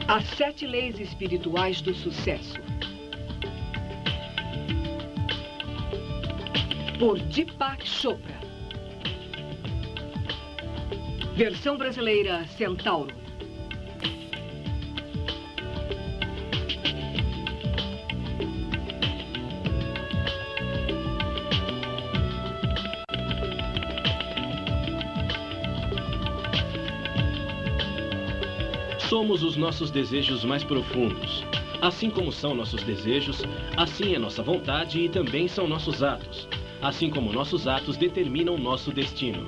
As 7 leis espirituais do sucesso. Por Deepak Chopra. Versão brasileira Centauro. Somos os nossos desejos mais profundos. Assim como são nossos desejos, assim é nossa vontade e também são nossos atos. Assim como nossos atos determinam nosso destino.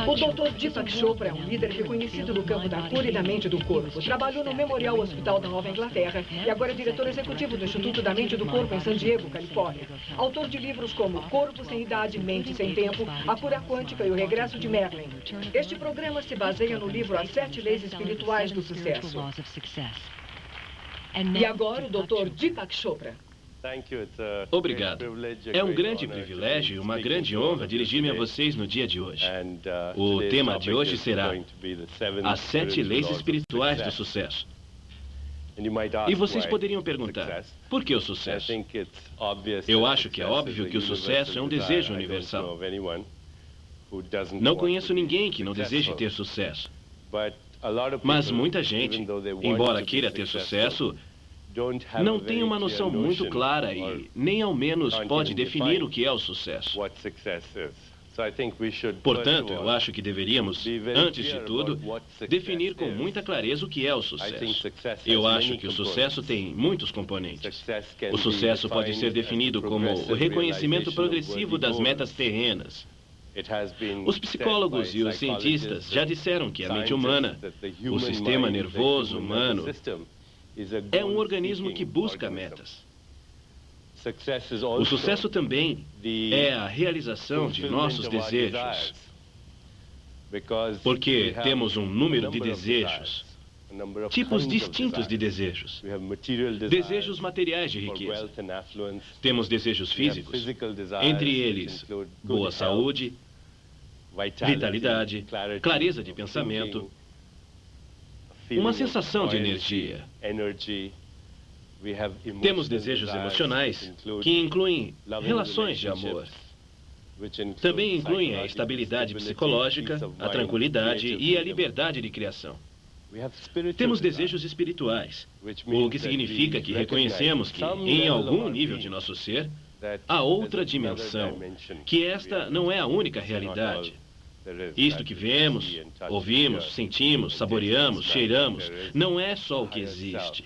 O Dr. Deepak Chopra é um líder reconhecido no campo da cura e da mente do corpo. Trabalhou no Memorial Hospital da Nova Inglaterra e agora é diretor executivo do Instituto da Mente e do Corpo em San Diego, Califórnia. Autor de livros como Corpo Sem Idade, Mente Sem Tempo, A Cura Quântica e O Regresso de Merlin. Este programa se baseia no livro As 7 Leis Espirituais do Sucesso. E agora o Dr. Deepak Chopra. Obrigado. É um grande privilégio e uma grande honra dirigir-me a vocês no dia de hoje. O tema de hoje será As 7 Leis Espirituais do Sucesso. E vocês poderiam perguntar, por que o sucesso? Eu acho que é óbvio que o sucesso é um desejo universal. Não conheço ninguém que não deseje ter sucesso. Mas muita gente, embora queira ter sucesso, não tem uma noção muito clara e nem ao menos pode definir o que é o sucesso. Portanto, eu acho que deveríamos, antes de tudo, definir com muita clareza o que é o sucesso. Eu acho que o sucesso tem muitos componentes. O sucesso pode ser definido como o reconhecimento progressivo das metas terrenas. Os psicólogos e os cientistas já disseram que a mente humana, o sistema nervoso humano, é um organismo que busca metas. O sucesso também é a realização de nossos desejos. Porque temos um número de desejos, tipos distintos de desejos. Desejos materiais de riqueza. Temos desejos físicos, entre eles boa saúde, vitalidade, clareza de pensamento, uma sensação de energia. Temos desejos emocionais que incluem relações de amor. Também incluem a estabilidade psicológica, a tranquilidade e a liberdade de criação. Temos desejos espirituais, o que significa que reconhecemos que, em algum nível de nosso ser, há outra dimensão, que esta não é a única realidade. Isto que vemos, ouvimos, sentimos, saboreamos, cheiramos, não é só o que existe.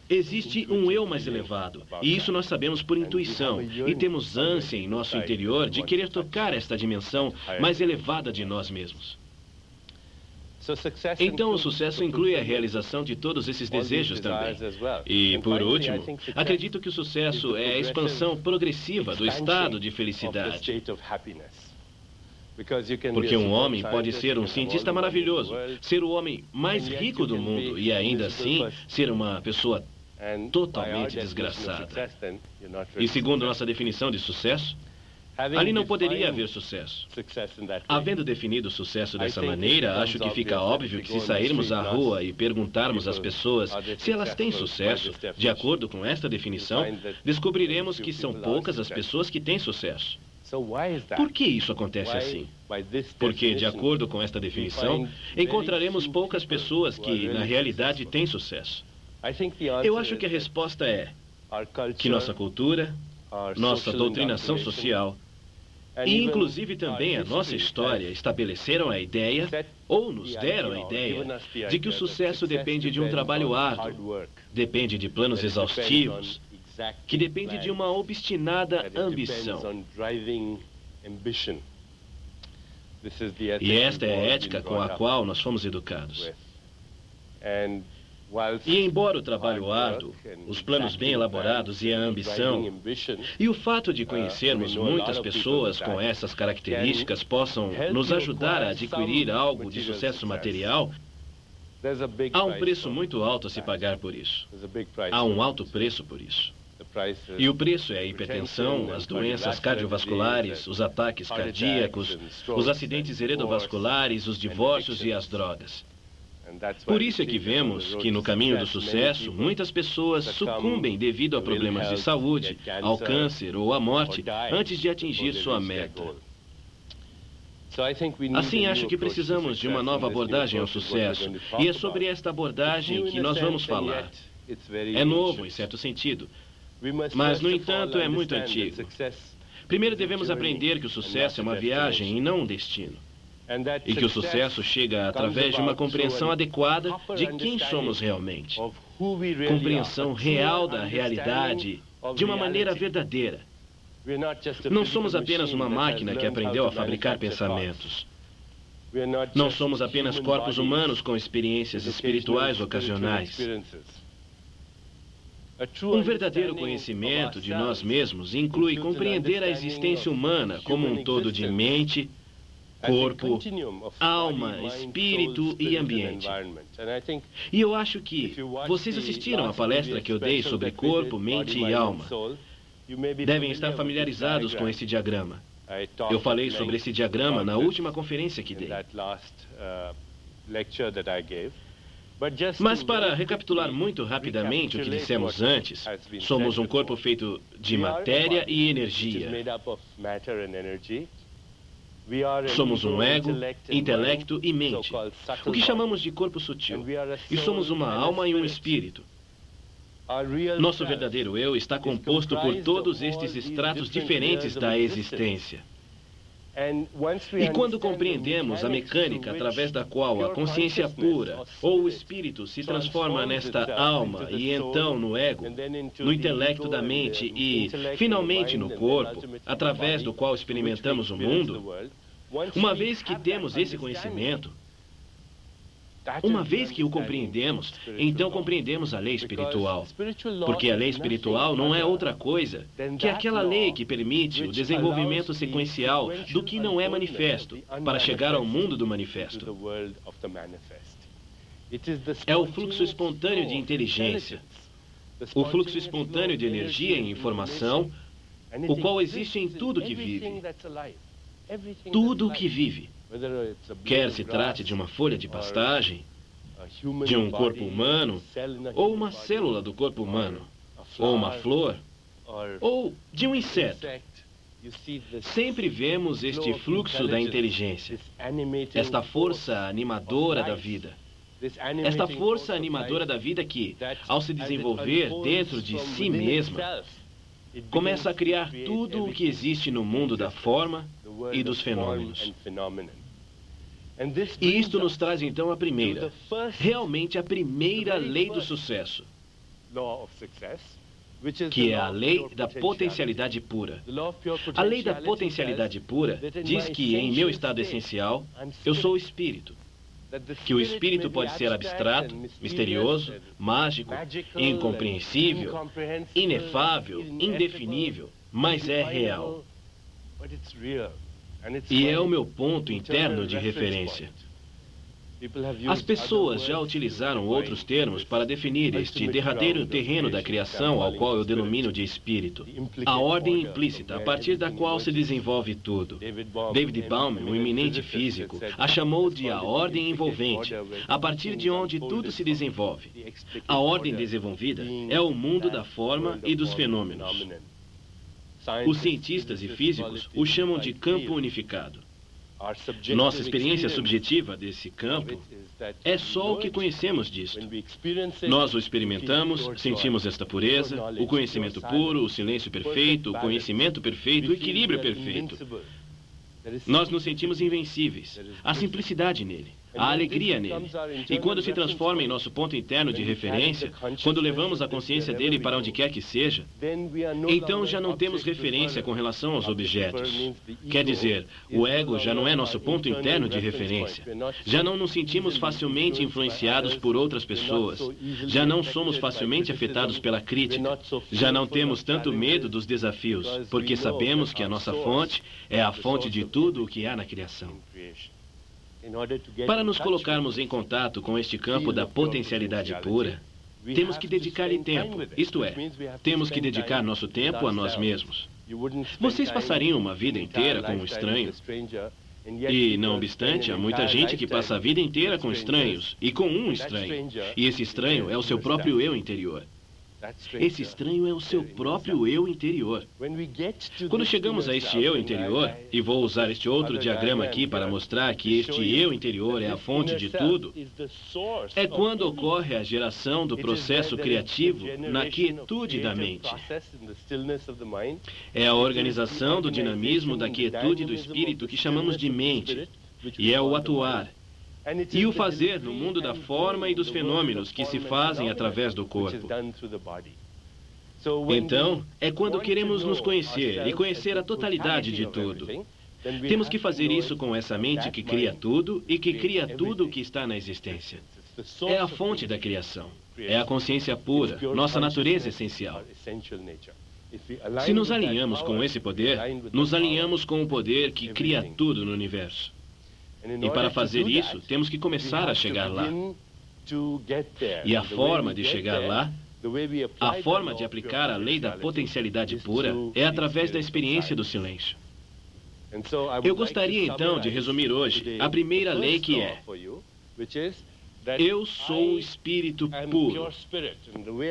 Existe um eu mais elevado, e isso nós sabemos por intuição, e temos ânsia em nosso interior de querer tocar esta dimensão mais elevada de nós mesmos. Então, o sucesso inclui a realização de todos esses desejos também. E, por último, acredito que o sucesso é a expansão progressiva do estado de felicidade. Porque um homem pode ser um cientista maravilhoso, ser o homem mais rico do mundo e ainda assim ser uma pessoa totalmente desgraçada. E segundo nossa definição de sucesso, ali não poderia haver sucesso. Havendo definido o sucesso dessa maneira, acho que fica óbvio que se sairmos à rua e perguntarmos às pessoas se elas têm sucesso, de acordo com esta definição, descobriremos que são poucas as pessoas que têm sucesso. Por que isso acontece assim? Porque, de acordo com esta definição, encontraremos poucas pessoas que, na realidade, têm sucesso. Eu acho que a resposta é que nossa cultura, nossa doutrinação social e, inclusive, também a nossa história estabeleceram a ideia, ou nos deram a ideia, de que o sucesso depende de um trabalho árduo, depende de planos exaustivos, que depende de uma obstinada ambição. E esta é a ética com a qual nós fomos educados. E embora o trabalho árduo, os planos bem elaborados e a ambição, e o fato de conhecermos muitas pessoas com essas características possam nos ajudar a adquirir algo de sucesso material, há um preço muito alto a se pagar por isso. Há um alto preço por isso. E o preço é a hipertensão, as doenças cardiovasculares, os ataques cardíacos, os acidentes heredovasculares, os divórcios e as drogas. Por isso é que vemos que no caminho do sucesso, muitas pessoas sucumbem devido a problemas de saúde, ao câncer ou à morte, antes de atingir sua meta. Assim, acho que precisamos de uma nova abordagem ao sucesso, e é sobre esta abordagem que nós vamos falar. É novo, em certo sentido, mas, no entanto, é muito antigo. Primeiro devemos aprender que o sucesso é uma viagem e não um destino. E que o sucesso chega através de uma compreensão adequada de quem somos realmente. Compreensão real da realidade, de uma maneira verdadeira. Não somos apenas uma máquina que aprendeu a fabricar pensamentos. Não somos apenas corpos humanos com experiências espirituais ocasionais. Um verdadeiro conhecimento de nós mesmos inclui compreender a existência humana como um todo de mente, corpo, alma, espírito e ambiente. E eu acho que vocês assistiram à palestra que eu dei sobre corpo, mente e alma. Devem estar familiarizados com esse diagrama. Eu falei sobre esse diagrama na última conferência que dei. Mas para recapitular muito rapidamente o que dissemos antes, somos um corpo feito de matéria e energia. Somos um ego, intelecto e mente, o que chamamos de corpo sutil. E somos uma alma e um espírito. Nosso verdadeiro eu está composto por todos estes estratos diferentes da existência. E quando compreendemos a mecânica através da qual a consciência pura ou o espírito se transforma nesta alma e então no ego, no intelecto da mente e, finalmente, no corpo, através do qual experimentamos o mundo, uma vez que temos esse conhecimento, uma vez que o compreendemos, então compreendemos a lei espiritual. Porque a lei espiritual não é outra coisa que aquela lei que permite o desenvolvimento sequencial do que não é manifesto, para chegar ao mundo do manifesto. É o fluxo espontâneo de inteligência, o fluxo espontâneo de energia e informação, o qual existe em tudo que vive. Tudo o que vive. Quer se trate de uma folha de pastagem, de um corpo humano, ou uma célula do corpo humano, ou uma flor, ou de um inseto. Sempre vemos este fluxo da inteligência, esta força animadora da vida. Esta força animadora da vida que, ao se desenvolver dentro de si mesma, começa a criar tudo o que existe no mundo da forma e dos fenômenos. E isto nos traz então a primeira, realmente a primeira lei do sucesso, que é a lei da potencialidade pura. A lei da potencialidade pura diz que, em meu estado essencial, eu sou o espírito. Que o espírito pode ser abstrato, misterioso, mágico, incompreensível, inefável, indefinível, mas é real. E é o meu ponto interno de referência. As pessoas já utilizaram outros termos para definir este derradeiro terreno da criação ao qual eu denomino de espírito. A ordem implícita, a partir da qual se desenvolve tudo. David Bauman, um eminente físico, a chamou de a ordem envolvente, a partir de onde tudo se desenvolve. A ordem desenvolvida é o mundo da forma e dos fenômenos. Os cientistas e físicos o chamam de campo unificado. Nossa experiência subjetiva desse campo é só o que conhecemos disto. Nós o experimentamos, sentimos esta pureza, o conhecimento puro, o silêncio perfeito, o conhecimento perfeito, o equilíbrio perfeito. Nós nos sentimos invencíveis. Há simplicidade nele, há alegria nele. E quando se transforma em nosso ponto interno de referência, quando levamos a consciência dele para onde quer que seja, então já não temos referência com relação aos objetos. Quer dizer, o ego já não é nosso ponto interno de referência. Já não nos sentimos facilmente influenciados por outras pessoas. Já não somos facilmente afetados pela crítica. Já não temos tanto medo dos desafios, porque sabemos que a nossa fonte é a fonte de tudo o que há na criação. Para nos colocarmos em contato com este campo da potencialidade pura, temos que dedicar-lhe tempo, isto é, temos que dedicar nosso tempo a nós mesmos. Vocês passariam uma vida inteira com um estranho E, não obstante, há muita gente que passa a vida inteira com estranhos, e com um estranho. E esse estranho é o seu próprio eu interior. Esse estranho é o seu próprio eu interior. Quando chegamos a este eu interior, e vou usar este outro diagrama aqui para mostrar que este eu interior é a fonte de tudo, é quando ocorre a geração do processo criativo na quietude da mente. É a organização do dinamismo da quietude do espírito que chamamos de mente, e é o atuar. E o fazer no mundo da forma e dos fenômenos que se fazem através do corpo. Então, é quando queremos nos conhecer e conhecer a totalidade de tudo. Temos que fazer isso com essa mente que cria tudo e que cria tudo o que está na existência. É a fonte da criação. É a consciência pura, nossa natureza essencial. Se nos alinhamos com esse poder, nos alinhamos com o poder que cria tudo no universo. E para fazer isso, temos que começar a chegar lá. E a forma de chegar lá, a forma de aplicar a lei da potencialidade pura, é através da experiência do silêncio. Eu gostaria então de resumir hoje a primeira lei que é: eu sou o espírito puro.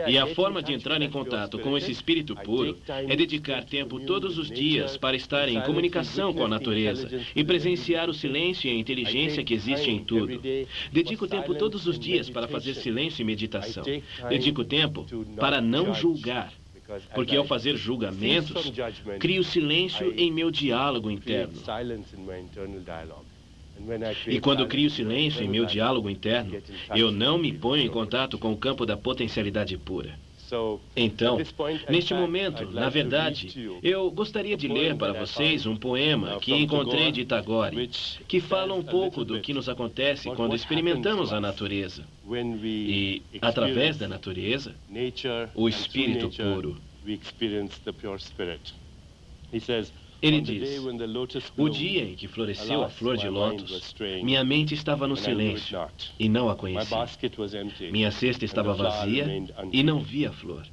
E a forma de entrar em contato com esse espírito puro é dedicar tempo todos os dias para estar em comunicação com a natureza e presenciar o silêncio e a inteligência que existe em tudo. Dedico tempo todos os dias para fazer silêncio e meditação. Dedico tempo para não julgar, porque ao fazer julgamentos, crio silêncio em meu diálogo interno. E quando crio silêncio em meu diálogo interno, eu não me ponho em contato com o campo da potencialidade pura. Então, neste momento, na verdade, eu gostaria de ler para vocês um poema que encontrei de Tagore, que fala um pouco do que nos acontece quando experimentamos a natureza. E, através da natureza, o espírito puro. Ele diz: o dia em que floresceu a flor de lótus, minha mente estava no silêncio e não a conhecia. Minha cesta estava vazia e não via a flor.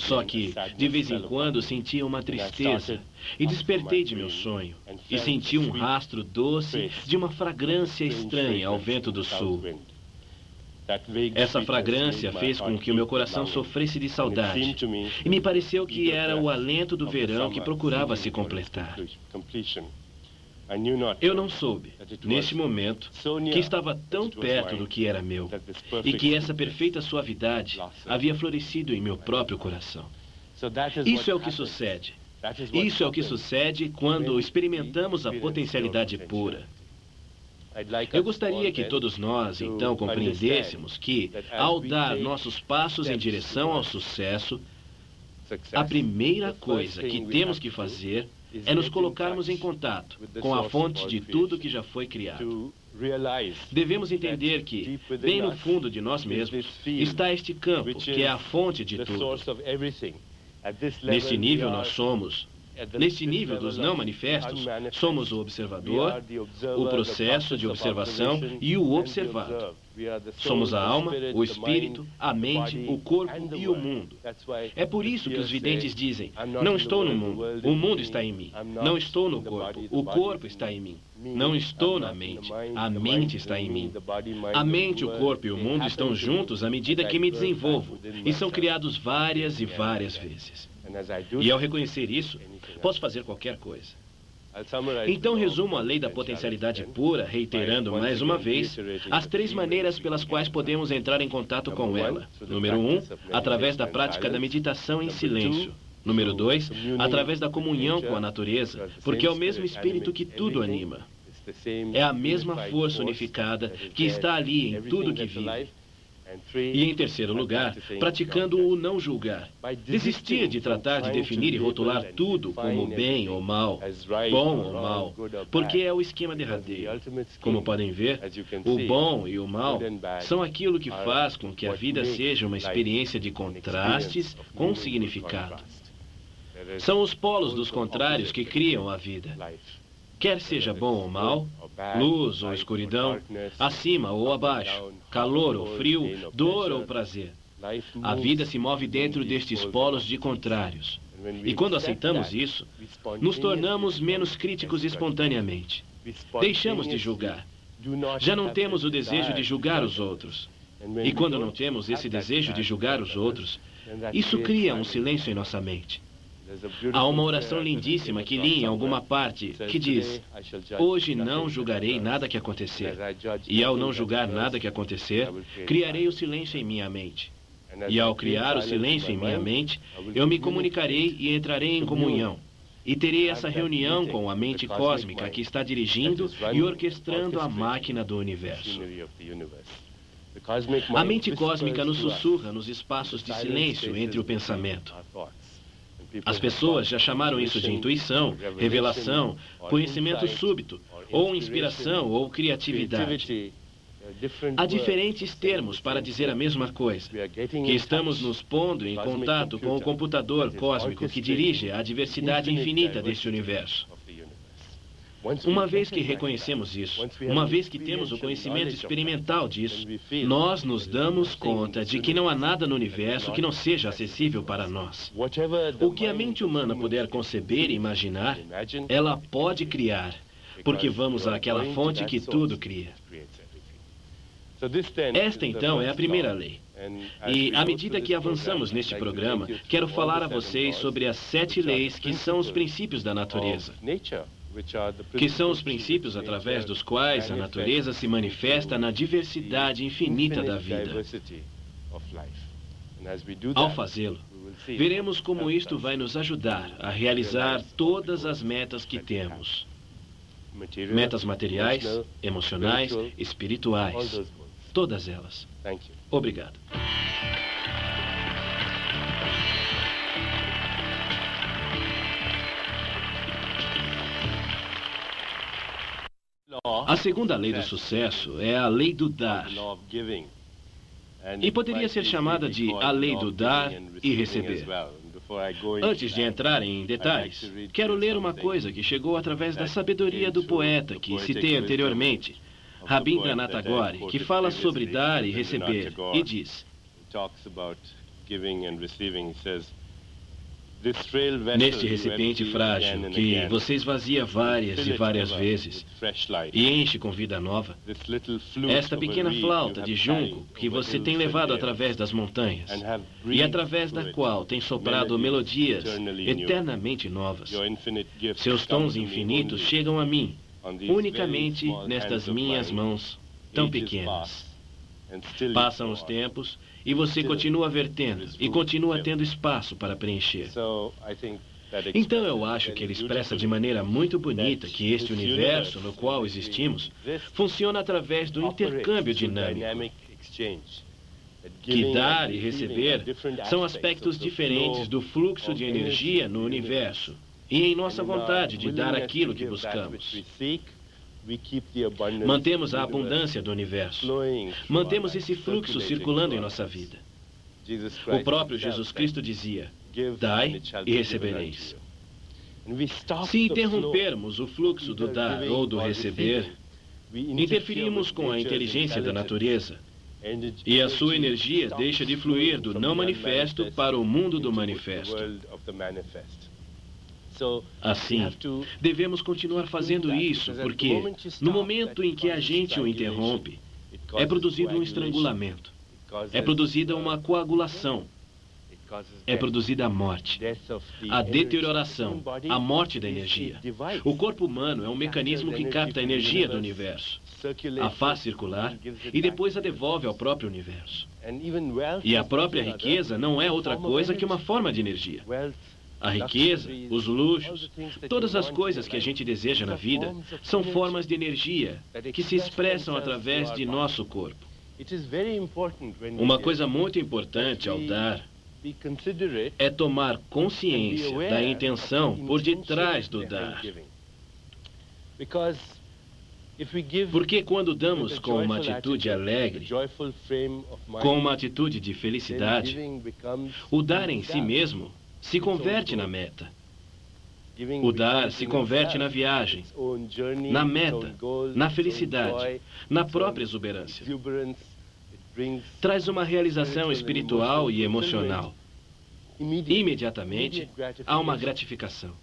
Só que, de vez em quando, sentia uma tristeza e despertei de meu sonho e senti um rastro doce de uma fragrância estranha ao vento do sul. Essa fragrância fez com que o meu coração sofresse de saudade, e me pareceu que era o alento do verão que procurava se completar. Eu não soube, neste momento, que estava tão perto do que era meu, e que essa perfeita suavidade havia florescido em meu próprio coração. Isso é o que sucede. Isso é o que sucede quando experimentamos a potencialidade pura. Eu gostaria que todos nós, então, compreendêssemos que, ao dar nossos passos em direção ao sucesso, a primeira coisa que temos que fazer é nos colocarmos em contato com a fonte de tudo que já foi criado. Devemos entender que, bem no fundo de nós mesmos, está este campo, que é a fonte de tudo. Neste nível nós somos... Neste nível dos não manifestos, somos o observador, o processo de observação e o observado. Somos a alma, o espírito, a mente, o corpo e o mundo. É por isso que os videntes dizem: não estou no mundo, o mundo está em mim. Não estou no corpo, o corpo está em mim. Não estou na mente, a mente está em mim. A mente, o corpo e o mundo estão juntos à medida que me desenvolvo e são criados várias e várias vezes. E ao reconhecer isso, posso fazer qualquer coisa. Então resumo a lei da potencialidade pura, reiterando mais uma vez as 3 maneiras pelas quais podemos entrar em contato com ela. Número 1, através da prática da meditação em silêncio. Número 2, através da comunhão com a natureza, porque é o mesmo espírito que tudo anima. É a mesma força unificada que está ali em tudo que vive. E, em terceiro lugar, praticando o não julgar. Desistir de tratar de definir e rotular tudo como bem ou mal, bom ou mal, porque é o esquema derradeiro. Como podem ver, o bom e o mal são aquilo que faz com que a vida seja uma experiência de contrastes com significado. São os polos dos contrários que criam a vida. Quer seja bom ou mal, luz ou escuridão, acima ou abaixo, calor ou frio, dor ou prazer. A vida se move dentro destes polos de contrários. E quando aceitamos isso, nos tornamos menos críticos espontaneamente. Deixamos de julgar. Já não temos o desejo de julgar os outros. E quando não temos esse desejo de julgar os outros, isso cria um silêncio em nossa mente. Há uma oração lindíssima que li em alguma parte que diz: hoje não julgarei nada que acontecer. E ao não julgar nada que acontecer, criarei o silêncio em minha mente. E ao criar o silêncio em minha mente, eu me comunicarei e entrarei em comunhão. E terei essa reunião com a mente cósmica que está dirigindo e orquestrando a máquina do universo. A mente cósmica nos sussurra nos espaços de silêncio entre o pensamento. As pessoas já chamaram isso de intuição, revelação, conhecimento súbito, ou inspiração, ou criatividade. Há diferentes termos para dizer a mesma coisa, que estamos nos pondo em contato com o computador cósmico que dirige a diversidade infinita deste universo. Uma vez que reconhecemos isso, uma vez que temos o conhecimento experimental disso, nós nos damos conta de que não há nada no universo que não seja acessível para nós. O que a mente humana puder conceber e imaginar, ela pode criar, porque vamos àquela fonte que tudo cria. Esta, então, é a primeira lei. E, à medida que avançamos neste programa, quero falar a vocês sobre as 7 leis que são os princípios da natureza, que são os princípios através dos quais a natureza se manifesta na diversidade infinita da vida. Ao fazê-lo, veremos como isto vai nos ajudar a realizar todas as metas que temos. Metas materiais, emocionais, espirituais. Todas elas. Obrigado. A segunda lei do sucesso é a lei do dar. E poderia ser chamada de a lei do dar e receber. Antes de entrar em detalhes, quero ler uma coisa que chegou através da sabedoria do poeta que citei anteriormente, Rabindranath Tagore, que fala sobre dar e receber, e diz: neste recipiente frágil, que você esvazia várias e várias vezes e enche com vida nova, esta pequena flauta de junco que você tem levado através das montanhas e através da qual tem soprado melodias eternamente novas, seus tons infinitos chegam a mim, unicamente nestas minhas mãos tão pequenas. Passam os tempos e você continua vertendo e continua tendo espaço para preencher. Então eu acho que ele expressa de maneira muito bonita que este universo no qual existimos funciona através do intercâmbio dinâmico. Que dar e receber são aspectos diferentes do fluxo de energia no universo e em nossa vontade de dar aquilo que buscamos. Mantemos a abundância do universo. Mantemos esse fluxo circulando em nossa vida. O próprio Jesus Cristo dizia: dai e recebereis. Se interrompermos o fluxo do dar ou do receber, interferimos com a inteligência da natureza. E a sua energia deixa de fluir do não manifesto para o mundo do manifesto. Assim, devemos continuar fazendo isso, porque no momento em que a gente o interrompe, é produzido um estrangulamento, é produzida uma coagulação, é produzida a morte, a deterioração, a morte da energia. O corpo humano é um mecanismo que capta a energia do universo, a faz circular e depois a devolve ao próprio universo. E a própria riqueza não é outra coisa que uma forma de energia. A riqueza, os luxos, todas as coisas que a gente deseja na vida são formas de energia que se expressam através de nosso corpo. Uma coisa muito importante ao dar é tomar consciência da intenção por detrás do dar. Porque quando damos com uma atitude alegre, com uma atitude de felicidade, o dar em si mesmo se converte na meta. O dar se converte na viagem, na meta, na felicidade, na própria exuberância. Traz uma realização espiritual e emocional. Imediatamente, há uma gratificação.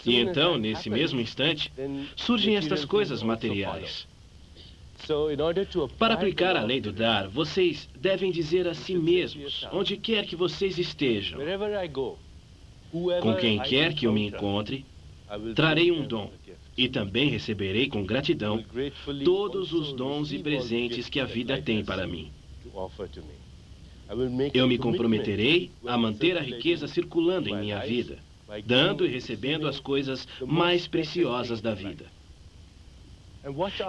E então, nesse mesmo instante, surgem estas coisas materiais. Para aplicar a lei do dar, vocês devem dizer a si mesmos, onde quer que vocês estejam, com quem quer que eu me encontre, trarei um dom, e também receberei com gratidão todos os dons e presentes que a vida tem para mim. Eu me comprometerei a manter a riqueza circulando em minha vida, dando e recebendo as coisas mais preciosas da vida.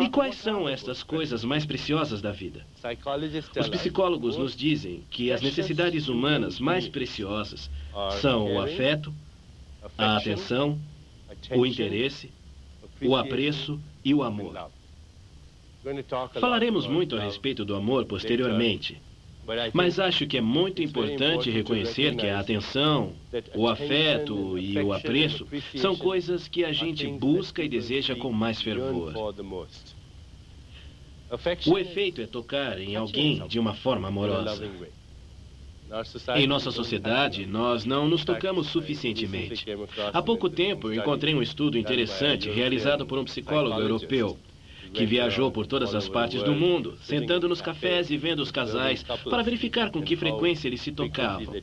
E quais são estas coisas mais preciosas da vida? Os psicólogos nos dizem que as necessidades humanas mais preciosas são o afeto, a atenção, o interesse, o apreço e o amor. Falaremos muito a respeito do amor posteriormente, mas acho que é muito importante reconhecer que a atenção, o afeto e o apreço são coisas que a gente busca e deseja com mais fervor. O efeito é tocar em alguém de uma forma amorosa. Em nossa sociedade, nós não nos tocamos suficientemente. Há pouco tempo, encontrei um estudo interessante realizado por um psicólogo europeu, que viajou por todas as partes do mundo, sentando nos cafés e vendo os casais para verificar com que frequência eles se tocavam.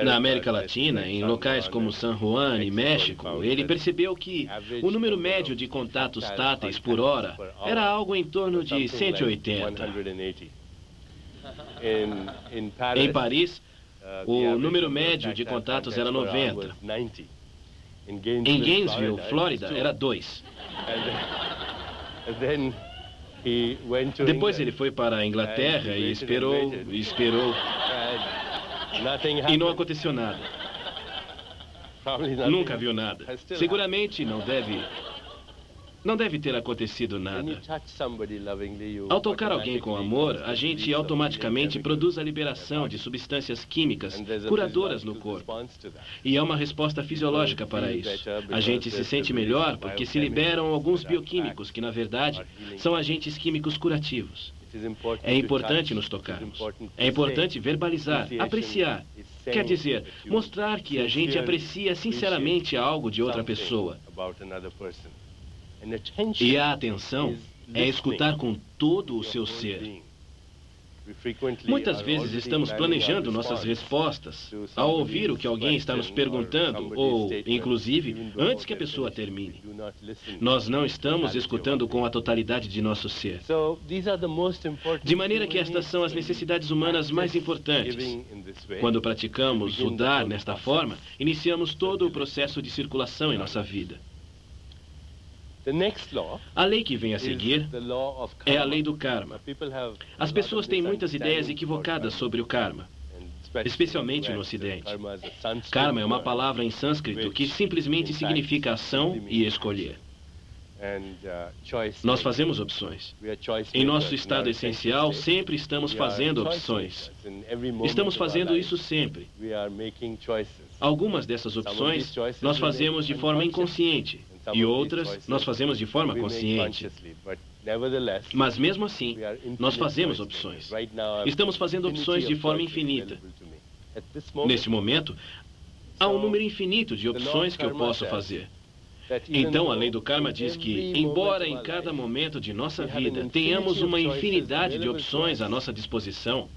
Na América Latina, em locais como San Juan e México, ele percebeu que o número médio de contatos táteis por hora era algo em torno de 180. Em Paris, o número médio de contatos era 90. Em Gainesville, Flórida, era 2. Depois ele foi para a Inglaterra e esperou. E não aconteceu nada. Nunca viu nada. Seguramente não deve ter acontecido nada. Ao tocar alguém com amor, a gente automaticamente produz a liberação de substâncias químicas curadoras no corpo. E há uma resposta fisiológica para isso. A gente se sente melhor porque se liberam alguns bioquímicos que, na verdade, são agentes químicos curativos. É importante nos tocarmos. É importante verbalizar, apreciar. Quer dizer, mostrar que a gente aprecia sinceramente algo de outra pessoa. E a atenção é escutar com todo o seu ser. Muitas vezes estamos planejando nossas respostas ao ouvir o que alguém está nos perguntando, ou, inclusive, antes que a pessoa termine. Nós não estamos escutando com a totalidade de nosso ser. De maneira que estas são as necessidades humanas mais importantes. Quando praticamos o dar nesta forma, iniciamos todo o processo de circulação em nossa vida. A lei que vem a seguir é a lei do karma. As pessoas têm muitas ideias equivocadas sobre o karma, especialmente no Ocidente. Karma é uma palavra em sânscrito que simplesmente significa ação e escolher. Nós fazemos opções. Em nosso estado essencial, sempre estamos fazendo opções. Estamos fazendo isso sempre. Algumas dessas opções nós fazemos de forma inconsciente. E outras nós fazemos de forma consciente. Mas mesmo assim, nós fazemos opções. Estamos fazendo opções de forma infinita. Neste momento, há um número infinito de opções que eu posso fazer. Então, a lei do karma diz que, embora em cada momento de nossa vida tenhamos uma infinidade de opções à nossa disposição,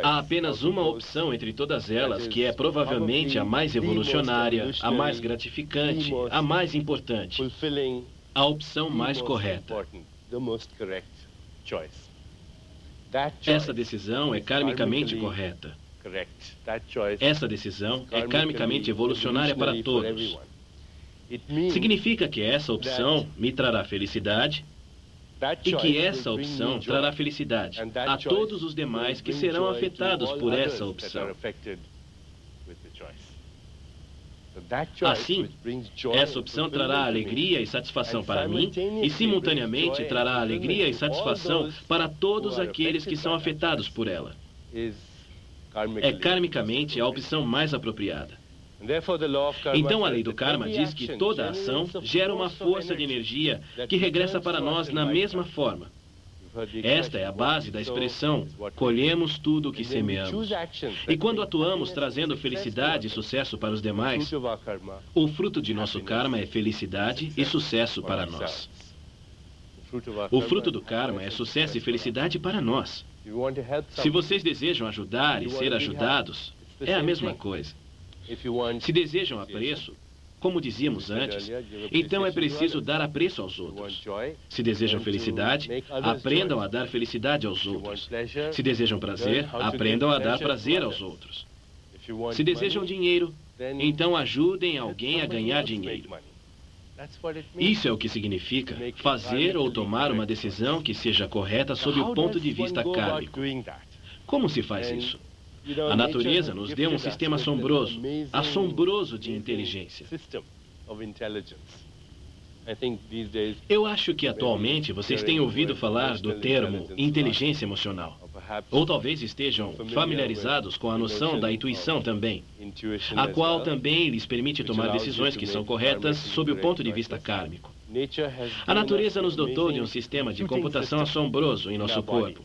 há apenas uma opção entre todas elas que é provavelmente a mais evolucionária, a mais gratificante, a mais importante, a opção mais correta. Essa decisão é karmicamente correta. Essa decisão é karmicamente evolucionária para todos. Significa que essa opção me trará felicidade e que essa opção trará felicidade a todos os demais que serão afetados por essa opção. Assim, essa opção trará alegria e satisfação para mim e, simultaneamente, trará alegria e satisfação para todos aqueles que são afetados por ela. É karmicamente a opção mais apropriada. Então, a lei do karma diz que toda ação gera uma força de energia que regressa para nós na mesma forma. Esta é a base da expressão, colhemos tudo o que semeamos. E quando atuamos trazendo felicidade e sucesso para os demais, o fruto de nosso karma é felicidade e sucesso para nós. O fruto do karma é sucesso e felicidade para nós. Se vocês desejam ajudar e ser ajudados, é a mesma coisa. Se desejam apreço, como dizíamos antes, então é preciso dar apreço aos outros. Se desejam felicidade, aprendam a dar felicidade aos outros. Se desejam prazer, aprendam a dar prazer aos outros. Se desejam dinheiro, então ajudem alguém a ganhar dinheiro. Isso é o que significa fazer ou tomar uma decisão que seja correta sob o ponto de vista kármico. Como se faz isso? A natureza nos deu um sistema assombroso de inteligência. Eu acho que atualmente vocês têm ouvido falar do termo inteligência emocional. Ou talvez estejam familiarizados com a noção da intuição também, a qual também lhes permite tomar decisões que são corretas sob o ponto de vista kármico. A natureza nos dotou de um sistema de computação assombroso em nosso corpo,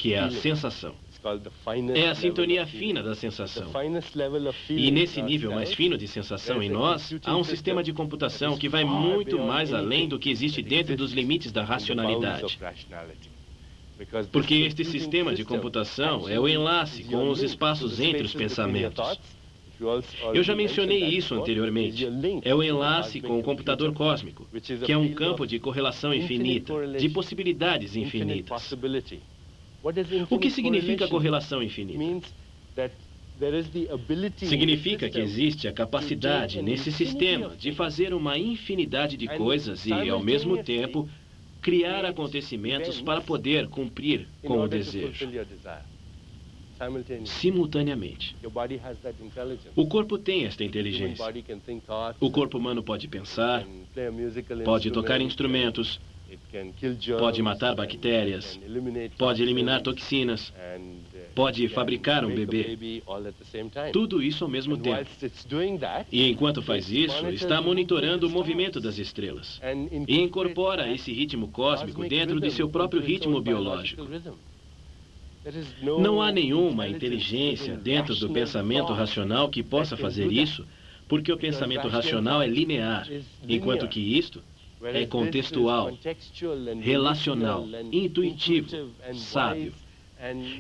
que é a sensação. É a sintonia fina da sensação. E nesse nível mais fino de sensação em nós, há um sistema de computação que vai muito mais além do que existe dentro dos limites da racionalidade. Porque este sistema de computação é o enlace com os espaços entre os pensamentos. Eu já mencionei isso anteriormente. É o enlace com o computador cósmico, que é um campo de correlação infinita, de possibilidades infinitas. O que significa correlação infinita? Significa que existe a capacidade nesse sistema de fazer uma infinidade de coisas e, ao mesmo tempo, criar acontecimentos para poder cumprir com o desejo. Simultaneamente. O corpo tem esta inteligência. O corpo humano pode pensar, pode tocar instrumentos, pode matar bactérias, pode eliminar toxinas, pode fabricar um bebê. Tudo isso ao mesmo tempo. E enquanto faz isso, está monitorando o movimento das estrelas. E incorpora esse ritmo cósmico dentro de seu próprio ritmo biológico. Não há nenhuma inteligência dentro do pensamento racional que possa fazer isso, porque o pensamento racional é linear, enquanto que isto é contextual, relacional, intuitivo, sábio.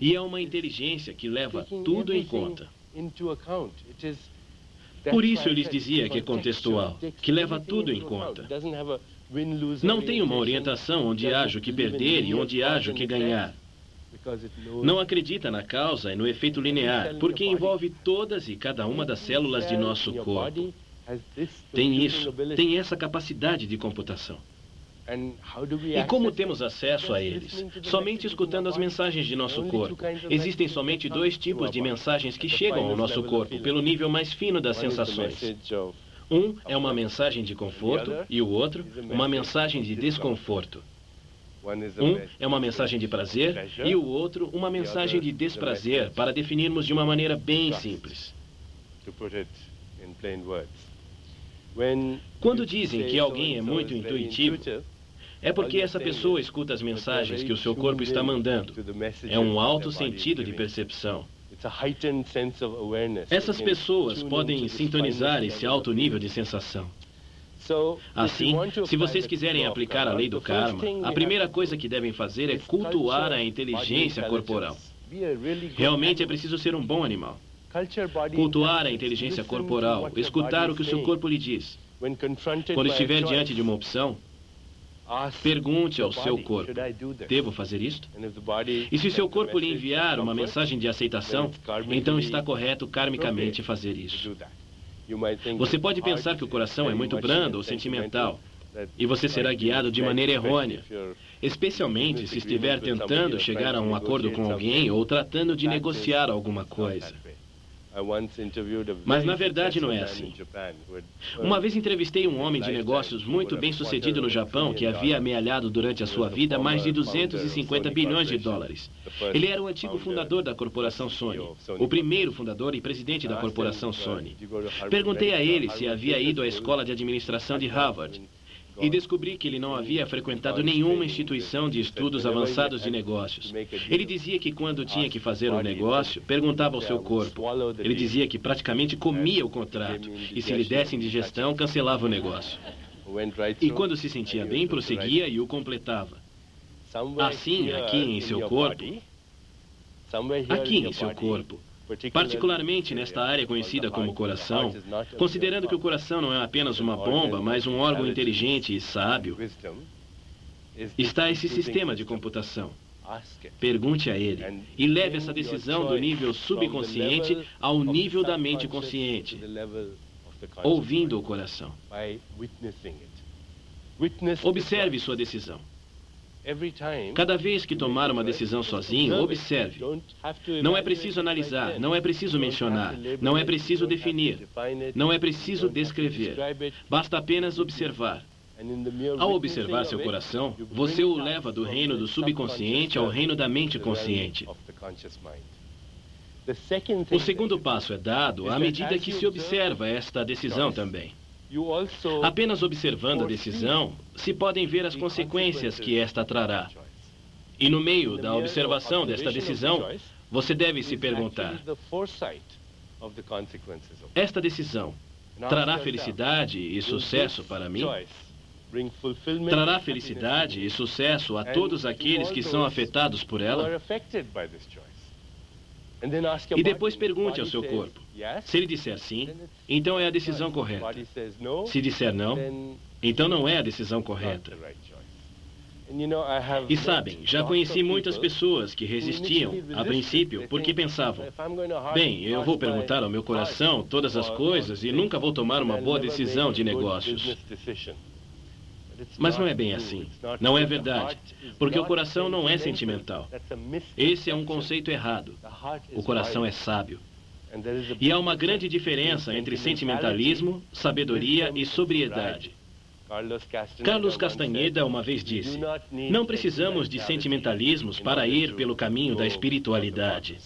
E é uma inteligência que leva tudo em conta. Por isso eu lhes dizia que é contextual, que leva tudo em conta. Não tem uma orientação onde haja o que perder e onde haja o que ganhar. Não acredita na causa e no efeito linear, porque envolve todas e cada uma das células de nosso corpo. Tem isso, tem essa capacidade de computação. E como temos acesso a eles? Somente escutando as mensagens de nosso corpo. Existem somente dois tipos de mensagens que chegam ao nosso corpo, pelo nível mais fino das sensações. Um é uma mensagem de conforto e o outro, uma mensagem de desconforto. Um é uma mensagem de prazer e o outro, uma mensagem de desprazer, para definirmos de uma maneira bem simples. Quando dizem que alguém é muito intuitivo, é porque essa pessoa escuta as mensagens que o seu corpo está mandando. É um alto sentido de percepção. Essas pessoas podem sintonizar esse alto nível de sensação. Assim, se vocês quiserem aplicar a lei do karma, a primeira coisa que devem fazer é cultuar a inteligência corporal. Realmente é preciso ser um bom animal. Cultuar a inteligência corporal, escutar o que o seu corpo lhe diz. Quando estiver diante de uma opção, pergunte ao seu corpo, devo fazer isto? E se o seu corpo lhe enviar uma mensagem de aceitação, então está correto karmicamente fazer isso. Você pode pensar que o coração é muito brando ou sentimental, e você será guiado de maneira errônea, especialmente se estiver tentando chegar a um acordo com alguém ou tratando de negociar alguma coisa. Mas na verdade não é assim. Uma vez entrevistei um homem de negócios muito bem sucedido no Japão que havia amealhado durante a sua vida mais de 250 bilhões de dólares. Ele era o antigo fundador da corporação Sony, o primeiro fundador e presidente da corporação Sony. Perguntei a ele se havia ido à escola de administração de Harvard. e descobri que ele não havia frequentado nenhuma instituição de estudos avançados de negócios. Ele dizia que quando tinha que fazer um negócio, perguntava ao seu corpo. Ele dizia que praticamente comia o contrato e, se lhe desse indigestão, cancelava o negócio. E quando se sentia bem, prosseguia e o completava. Assim, aqui em seu corpo, particularmente nesta área conhecida como coração, considerando que o coração não é apenas uma bomba, mas um órgão inteligente e sábio, está esse sistema de computação. Pergunte a ele e leve essa decisão do nível subconsciente ao nível da mente consciente, ouvindo o coração. Observe sua decisão. Cada vez que tomar uma decisão sozinho, observe. Não é preciso analisar, não é preciso mencionar, não é preciso definir, não é preciso descrever. Basta apenas observar. Ao observar seu coração, você o leva do reino do subconsciente ao reino da mente consciente. O segundo passo é dado à medida que se observa esta decisão também. Apenas observando a decisão, se podem ver as consequências que esta trará. E no meio da observação desta decisão, você deve se perguntar: esta decisão trará felicidade e sucesso para mim? Trará felicidade e sucesso a todos aqueles que são afetados por ela? E depois pergunte ao seu corpo. Se ele disser sim, então é a decisão correta. Se disser não, então não é a decisão correta. E sabem, já conheci muitas pessoas que resistiam, a princípio, porque pensavam: bem, eu vou perguntar ao meu coração todas as coisas e nunca vou tomar uma boa decisão de negócios. Mas não é bem assim. Não é verdade. Porque o coração não é sentimental. Esse é um conceito errado. O coração é sábio. E há uma grande diferença entre sentimentalismo, sabedoria e sobriedade. Carlos Castaneda uma vez disse: não precisamos de sentimentalismos para ir pelo caminho da espiritualidade.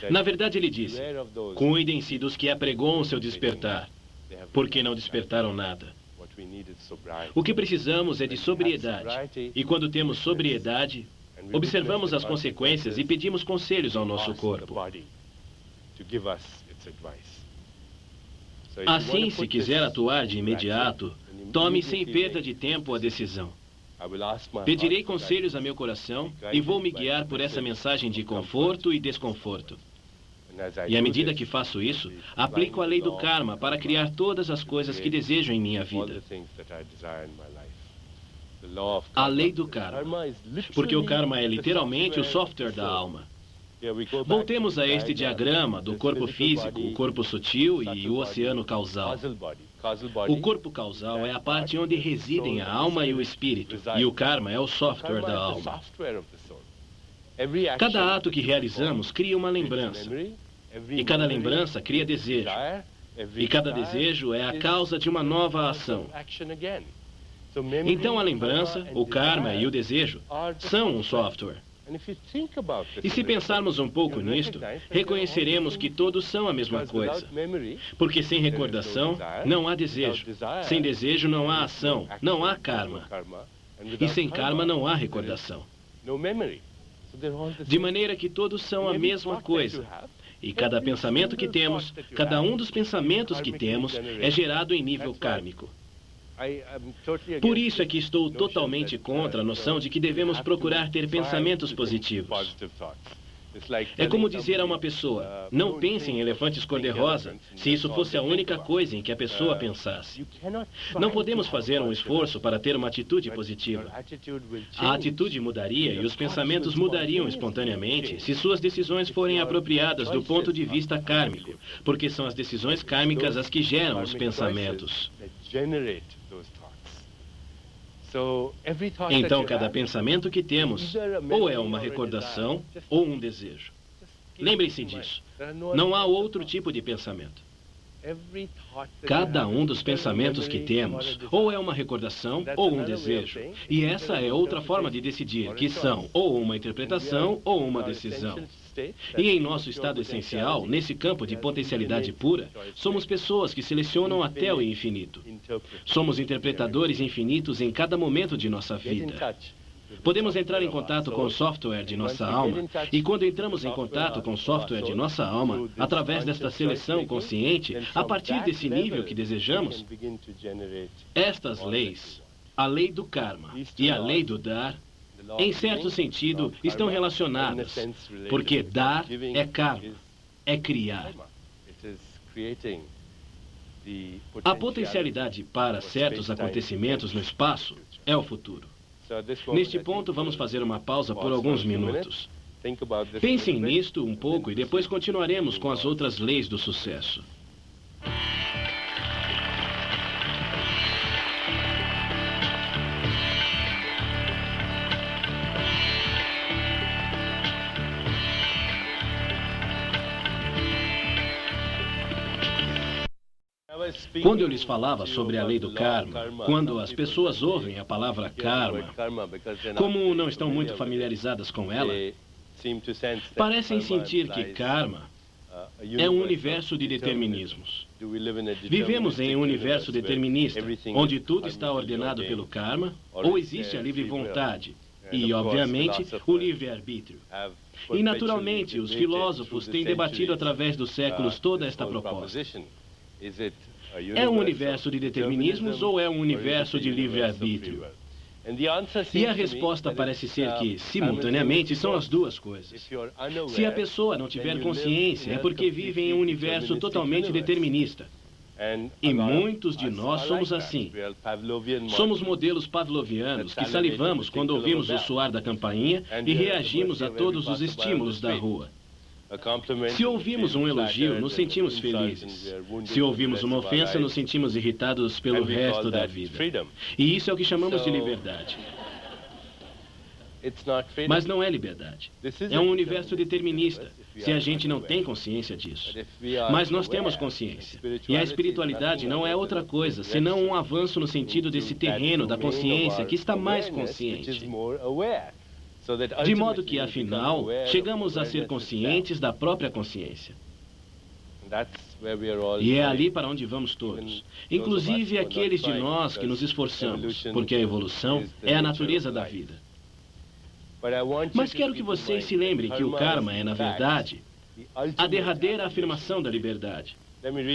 Na verdade, ele disse: cuidem-se dos que apregoam seu despertar, porque não despertaram nada. O que precisamos é de sobriedade. E quando temos sobriedade, observamos as consequências e pedimos conselhos ao nosso corpo. Assim, se quiser atuar de imediato, tome sem perda de tempo a decisão. Pedirei conselhos a meu coração e vou me guiar por essa mensagem de conforto e desconforto. E à medida que faço isso, aplico a lei do karma para criar todas as coisas que desejo em minha vida. A lei do karma. Porque o karma é literalmente o software da alma. Voltemos a este diagrama do corpo físico, o corpo sutil e o oceano causal. O corpo causal é a parte onde residem a alma e o espírito, e o karma é o software da alma. Cada ato que realizamos cria uma lembrança, e cada lembrança cria desejo, e cada desejo é a causa de uma nova ação. Então a lembrança, o karma e o desejo são um software. E se pensarmos um pouco nisto, reconheceremos que todos são a mesma coisa. Porque sem recordação, não há desejo. Sem desejo, não há ação, não há karma. E sem karma, não há recordação. De maneira que todos são a mesma coisa. E cada pensamento que temos, cada um dos pensamentos que temos, é gerado em nível kármico. Por isso é que estou totalmente contra a noção de que devemos procurar ter pensamentos positivos. É como dizer a uma pessoa: não pense em elefantes cor-de-rosa, se isso fosse a única coisa em que a pessoa pensasse. Não podemos fazer um esforço para ter uma atitude positiva. A atitude mudaria e os pensamentos mudariam espontaneamente se suas decisões forem apropriadas do ponto de vista kármico, porque são as decisões kármicas as que geram os pensamentos. Então, cada pensamento que temos ou é uma recordação ou um desejo. Lembrem-se disso. Não há outro tipo de pensamento. Cada um dos pensamentos que temos ou é uma recordação ou um desejo. E essa é outra forma de decidir, que são ou uma interpretação ou uma decisão. E em nosso estado essencial, nesse campo de potencialidade pura, somos pessoas que selecionam até o infinito. Somos interpretadores infinitos em cada momento de nossa vida. Podemos entrar em contato com o software de nossa alma, e quando entramos em contato com o software de nossa alma, através desta seleção consciente, a partir desse nível que desejamos, estas leis, a lei do karma e a lei do dar, em certo sentido, estão relacionadas, porque dar é karma, é criar. A potencialidade para certos acontecimentos no espaço é o futuro. Neste ponto, vamos fazer uma pausa por alguns minutos. Pensem nisto um pouco e depois continuaremos com as outras leis do sucesso. Quando eu lhes falava sobre a lei do karma, quando as pessoas ouvem a palavra karma, como não estão muito familiarizadas com ela, parecem sentir que karma é um universo de determinismos. Vivemos em um universo determinista, onde tudo está ordenado pelo karma, ou existe a livre vontade e, obviamente, o livre-arbítrio. E, naturalmente, os filósofos têm debatido através dos séculos toda esta proposta. É um universo de determinismos ou é um universo de livre-arbítrio? E a resposta parece ser que, simultaneamente, são as duas coisas. Se a pessoa não tiver consciência, é porque vive em um universo totalmente determinista. E muitos de nós somos assim. Somos modelos pavlovianos que salivamos quando ouvimos o soar da campainha e reagimos a todos os estímulos da rua. Se ouvimos um elogio, nos sentimos felizes. Se ouvimos uma ofensa, nos sentimos irritados pelo resto da vida. E isso é o que chamamos de liberdade. Mas não é liberdade. É um universo determinista, se a gente não tem consciência disso. Mas nós temos consciência. E a espiritualidade não é outra coisa, senão um avanço no sentido desse terreno da consciência que está mais consciente. De modo que, afinal, chegamos a ser conscientes da própria consciência. E é ali para onde vamos todos, inclusive aqueles de nós que nos esforçamos, porque a evolução é a natureza da vida. Mas quero que vocês se lembrem que o karma é, na verdade, a derradeira afirmação da liberdade.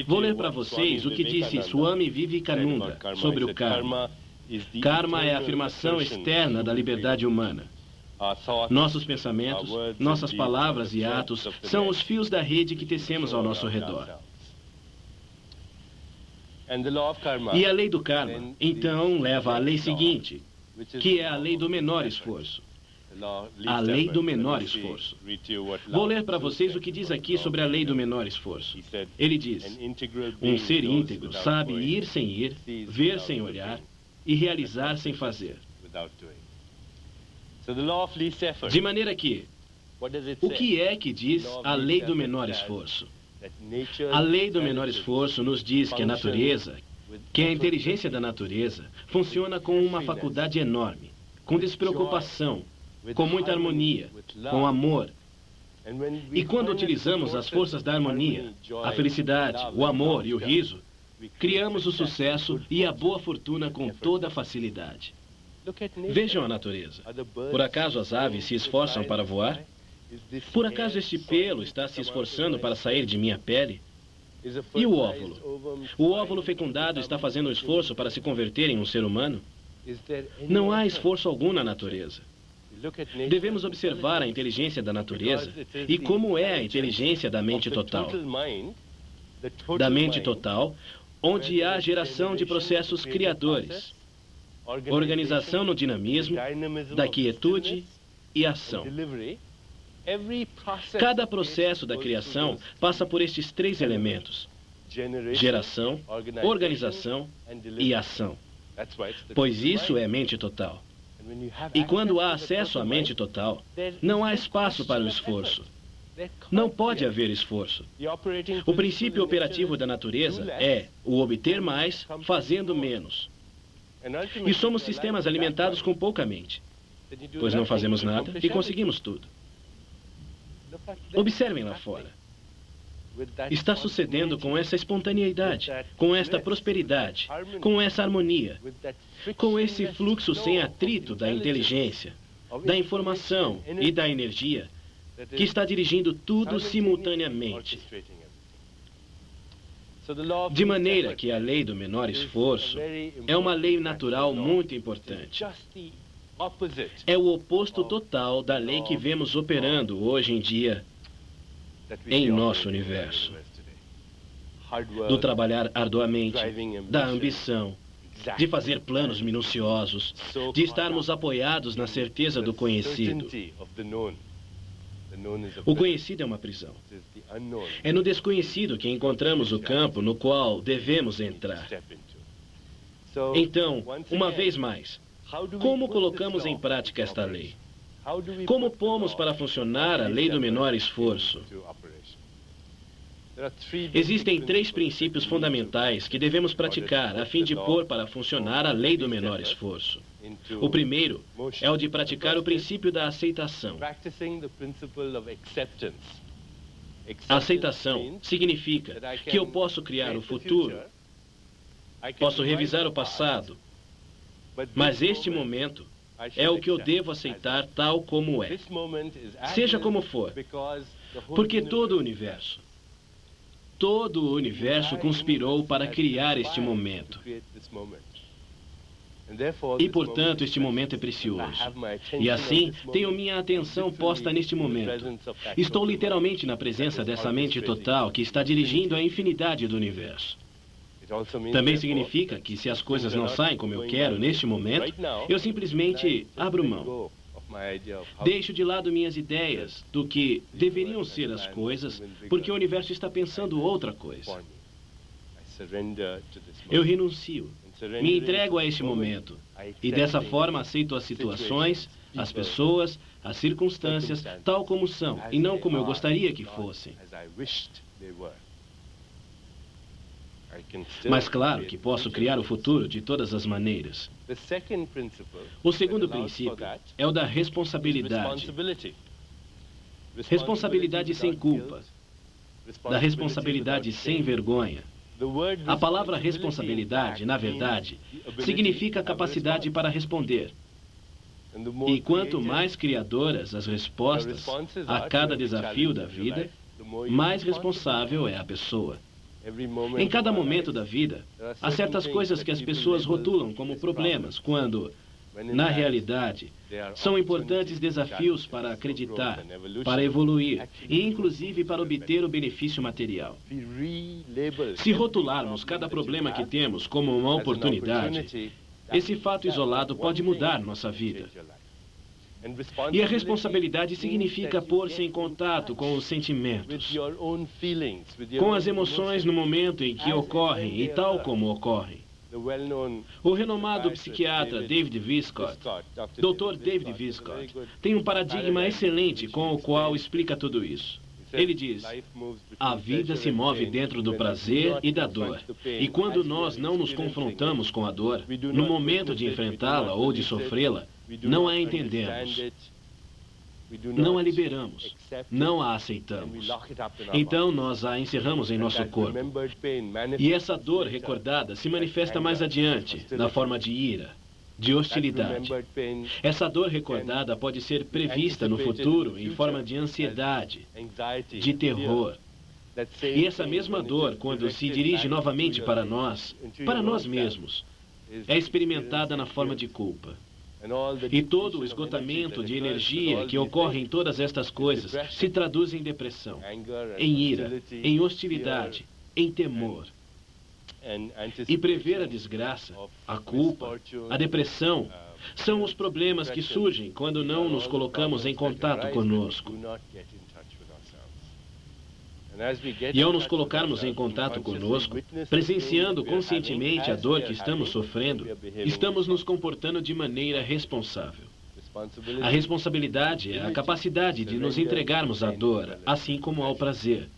Vou ler para vocês o que disse Swami Vivekananda sobre o karma. Karma é a afirmação externa da liberdade humana. Nossos pensamentos, nossas palavras e atos são os fios da rede que tecemos ao nosso redor. E a lei do karma, então, leva à lei seguinte, que é a lei do menor esforço. A lei do menor esforço. Vou ler para vocês o que diz aqui sobre a lei do menor esforço. Ele diz: um ser íntegro sabe ir sem ir, ver sem olhar e realizar sem fazer. De maneira que, o que é que diz a lei do menor esforço? A lei do menor esforço nos diz que a natureza, que a inteligência da natureza, funciona com uma faculdade enorme, com despreocupação, com muita harmonia, com amor. E quando utilizamos as forças da harmonia, a felicidade, o amor e o riso, criamos o sucesso e a boa fortuna com toda facilidade. Vejam a natureza. Por acaso as aves se esforçam para voar? Por acaso este pelo está se esforçando para sair de minha pele? E o óvulo? O óvulo fecundado está fazendo um esforço para se converter em um ser humano? Não há esforço algum na natureza. Devemos observar a inteligência da natureza e como é a inteligência da mente total. Da mente total, onde há geração de processos criadores. Organização no dinamismo, da quietude e ação. Cada processo da criação passa por estes três elementos: geração, organização e ação. Pois isso é mente total. E quando há acesso à mente total, não há espaço para o esforço. Não pode haver esforço. O princípio operativo da natureza é o obter mais fazendo menos. E somos sistemas alimentados com pouca mente, pois não fazemos nada e conseguimos tudo. Observem lá fora. Está sucedendo com essa espontaneidade, com esta prosperidade, com essa harmonia, com esse fluxo sem atrito da inteligência, da informação e da energia, que está dirigindo tudo simultaneamente. De maneira que a lei do menor esforço é uma lei natural muito importante. É o oposto total da lei que vemos operando hoje em dia em nosso universo. Do trabalhar arduamente, da ambição, de fazer planos minuciosos, de estarmos apoiados na certeza do conhecido. O conhecido é uma prisão. É no desconhecido que encontramos o campo no qual devemos entrar. Então, uma vez mais, como colocamos em prática esta lei? Como pomos para funcionar a lei do menor esforço? Existem 3 princípios fundamentais que devemos praticar a fim de pôr para funcionar a lei do menor esforço. O primeiro é o de praticar o princípio da aceitação. A aceitação significa que eu posso criar o futuro, posso revisar o passado, mas este momento é o que eu devo aceitar tal como é. Seja como for, porque todo o universo conspirou para criar este momento. E, portanto, este momento é precioso. E assim, tenho minha atenção posta neste momento. Estou literalmente na presença dessa mente total que está dirigindo a infinidade do universo. Também significa que se as coisas não saem como eu quero neste momento, eu simplesmente abro mão. Deixo de lado minhas ideias do que deveriam ser as coisas, porque o universo está pensando outra coisa. Eu renuncio, me entrego a este momento, e dessa forma aceito as situações, as pessoas, as circunstâncias, tal como são, e não como eu gostaria que fossem. Mas claro que posso criar o futuro de todas as maneiras. O segundo princípio é o da responsabilidade. Responsabilidade sem culpa. Da responsabilidade sem vergonha. A palavra responsabilidade, na verdade, significa capacidade para responder. E quanto mais criadoras as respostas a cada desafio da vida, mais responsável é a pessoa. Em cada momento da vida, há certas coisas que as pessoas rotulam como problemas, quando, na realidade, são importantes desafios para acreditar, para evoluir e, inclusive, para obter o benefício material. Se rotularmos cada problema que temos como uma oportunidade, esse fato isolado pode mudar nossa vida. E a responsabilidade significa pôr-se em contato com os sentimentos, com as emoções no momento em que ocorrem e tal como ocorrem. O renomado psiquiatra David Viscott, Dr. David Viscott, tem um paradigma excelente com o qual explica tudo isso. Ele diz: a vida se move dentro do prazer e da dor. E quando nós não nos confrontamos com a dor, no momento de enfrentá-la ou de sofrê-la, não a entendemos, não a liberamos, não a aceitamos. Então nós a encerramos em nosso corpo. E essa dor recordada se manifesta mais adiante, na forma de ira, de hostilidade. Essa dor recordada pode ser prevista no futuro em forma de ansiedade, de terror. E essa mesma dor, quando se dirige novamente para nós mesmos, é experimentada na forma de culpa. E todo o esgotamento de energia que ocorre em todas estas coisas se traduz em depressão, em ira, em hostilidade, em temor. E prever a desgraça, a culpa, a depressão, são os problemas que surgem quando não nos colocamos em contato conosco. E ao nos colocarmos em contato conosco, presenciando conscientemente a dor que estamos sofrendo, estamos nos comportando de maneira responsável. A responsabilidade é a capacidade de nos entregarmos à dor, assim como ao prazer.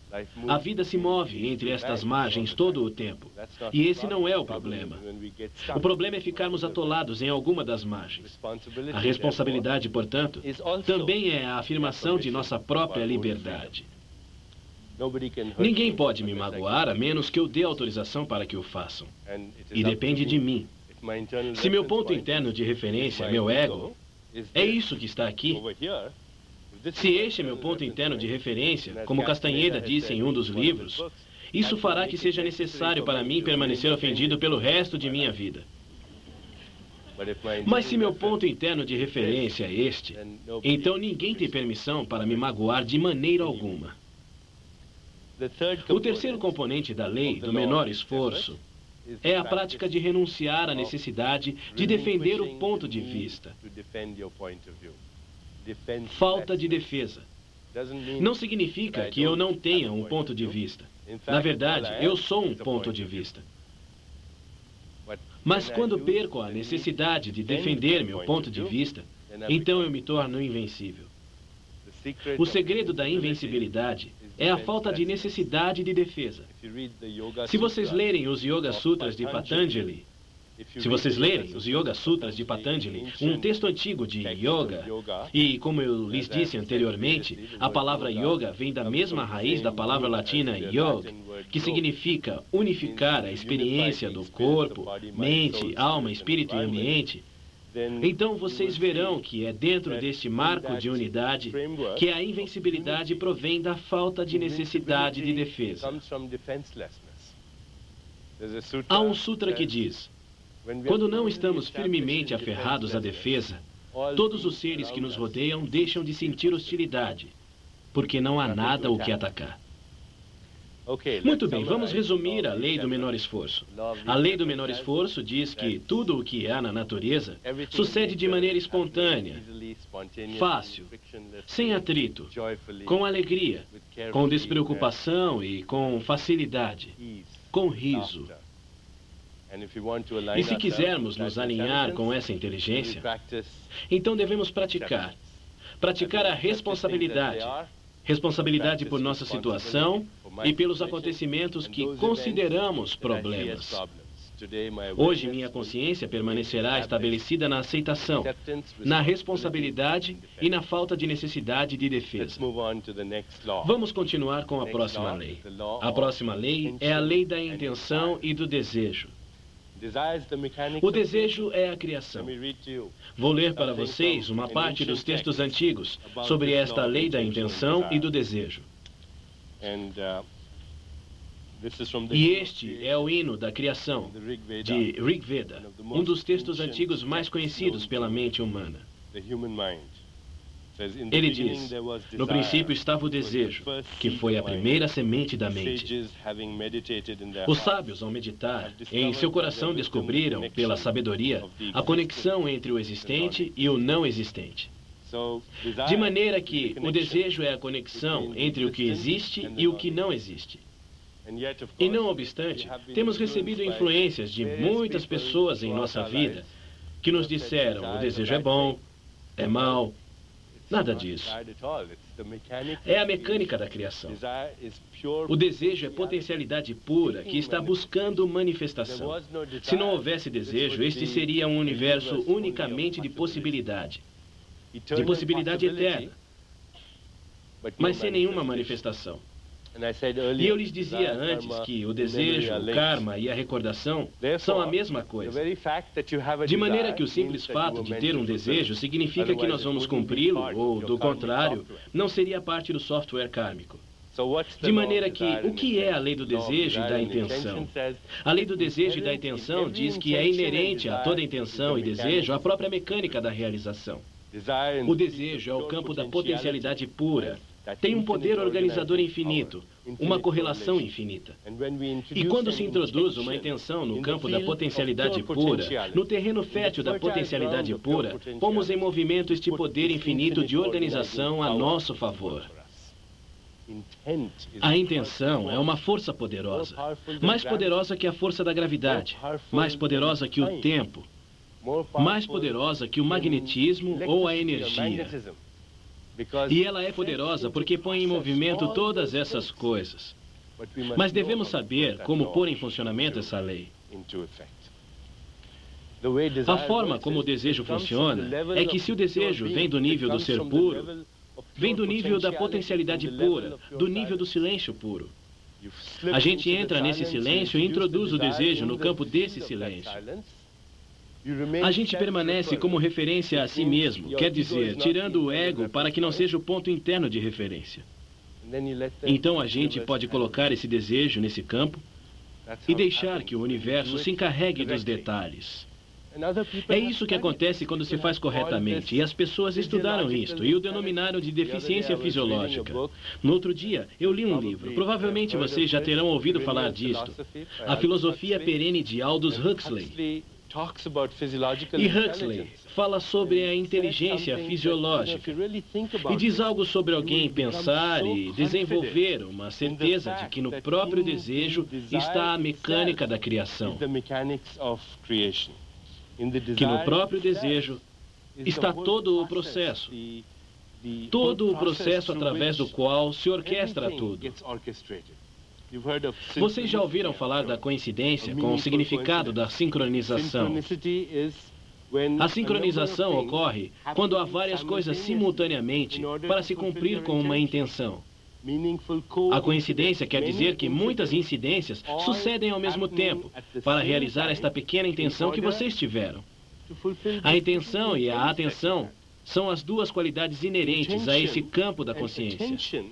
A vida se move entre estas margens todo o tempo. E esse não é o problema. O problema é ficarmos atolados em alguma das margens. A responsabilidade, portanto, também é a afirmação de nossa própria liberdade. Ninguém pode me magoar a menos que eu dê autorização para que o façam. E depende de mim. Se meu ponto interno de referência é meu ego, é isso que está aqui. Se este é meu ponto interno de referência, como Castanheda disse em um dos livros, isso fará que seja necessário para mim permanecer ofendido pelo resto de minha vida. Mas se meu ponto interno de referência é este, então ninguém tem permissão para me magoar de maneira alguma. O terceiro componente da lei do menor esforço é a prática de renunciar à necessidade de defender o ponto de vista. Falta de defesa. Não significa que eu não tenha um ponto de vista. Na verdade, eu sou um ponto de vista. Mas quando perco a necessidade de defender meu ponto de vista, então eu me torno invencível. O segredo da invencibilidade é a falta de necessidade de defesa. Se vocês lerem os Yoga Sutras de Patanjali, um texto antigo de yoga, e como eu lhes disse anteriormente, a palavra yoga vem da mesma raiz da palavra latina yoga, que significa unificar a experiência do corpo, mente, alma, espírito e ambiente. Então vocês verão que é dentro deste marco de unidade que a invencibilidade provém da falta de necessidade de defesa. Há um sutra que diz: quando não estamos firmemente aferrados à defesa, todos os seres que nos rodeiam deixam de sentir hostilidade, porque não há nada o que atacar. Muito bem, vamos resumir a lei do menor esforço. A lei do menor esforço diz que tudo o que há na natureza sucede de maneira espontânea, fácil, sem atrito, com alegria, com despreocupação e com facilidade, com riso. E se quisermos nos alinhar com essa inteligência, então devemos praticar a responsabilidade. Responsabilidade por nossa situação e pelos acontecimentos que consideramos problemas. Hoje, minha consciência permanecerá estabelecida na aceitação, na responsabilidade e na falta de necessidade de defesa. Vamos continuar com a próxima lei. A próxima lei é a lei da intenção e do desejo. O desejo é a criação. Vou ler para vocês uma parte dos textos antigos sobre esta lei da intenção e do desejo. E este é o hino da criação, de Rig Veda, um dos textos antigos mais conhecidos pela mente humana. Ele diz: no princípio estava o desejo, que foi a primeira semente da mente. Os sábios, ao meditar, em seu coração descobriram, pela sabedoria, a conexão entre o existente e o não existente. De maneira que o desejo é a conexão entre o que existe e o que não existe. E não obstante, temos recebido influências de muitas pessoas em nossa vida que nos disseram: o desejo é bom, é mau. Nada disso. É a mecânica da criação. O desejo é potencialidade pura que está buscando manifestação. Se não houvesse desejo, este seria um universo unicamente de possibilidade eterna, mas sem nenhuma manifestação. E eu lhes dizia antes que o desejo, o karma e a recordação são a mesma coisa. De maneira que o simples fato de ter um desejo significa que nós vamos cumpri-lo, ou, do contrário, não seria parte do software kármico. De maneira que, o que é a lei do desejo e da intenção? A lei do desejo e da intenção diz que é inerente a toda intenção e desejo a própria mecânica da realização. O desejo é o campo da potencialidade pura. Tem um poder organizador infinito, uma correlação infinita. E quando se introduz uma intenção no campo da potencialidade pura, no terreno fértil da potencialidade pura, pomos em movimento este poder infinito de organização a nosso favor. A intenção é uma força poderosa, mais poderosa que a força da gravidade, mais poderosa que o tempo, mais poderosa que o magnetismo ou a energia. E ela é poderosa porque põe em movimento todas essas coisas. Mas devemos saber como pôr em funcionamento essa lei. A forma como o desejo funciona é que se o desejo vem do nível do ser puro, vem do nível da potencialidade pura, do nível do silêncio puro. A gente entra nesse silêncio e introduz o desejo no campo desse silêncio. A gente permanece como referência a si mesmo, quer dizer, tirando o ego para que não seja o ponto interno de referência. Então a gente pode colocar esse desejo nesse campo e deixar que o universo se encarregue dos detalhes. É isso que acontece quando se faz corretamente, e as pessoas estudaram isto e o denominaram de deficiência fisiológica. No outro dia, eu li um livro, provavelmente vocês já terão ouvido falar disto, A Filosofia Perene de Aldous Huxley. E Huxley fala sobre a inteligência fisiológica e diz algo sobre alguém pensar e desenvolver uma certeza de que no próprio desejo está a mecânica da criação. Que no próprio desejo está todo o processo através do qual se orquestra tudo. Vocês já ouviram falar da coincidência com o significado da sincronização? A sincronização ocorre quando há várias coisas simultaneamente para se cumprir com uma intenção. A coincidência quer dizer que muitas incidências sucedem ao mesmo tempo para realizar esta pequena intenção que vocês tiveram. A intenção e a atenção são as duas qualidades inerentes a esse campo da consciência.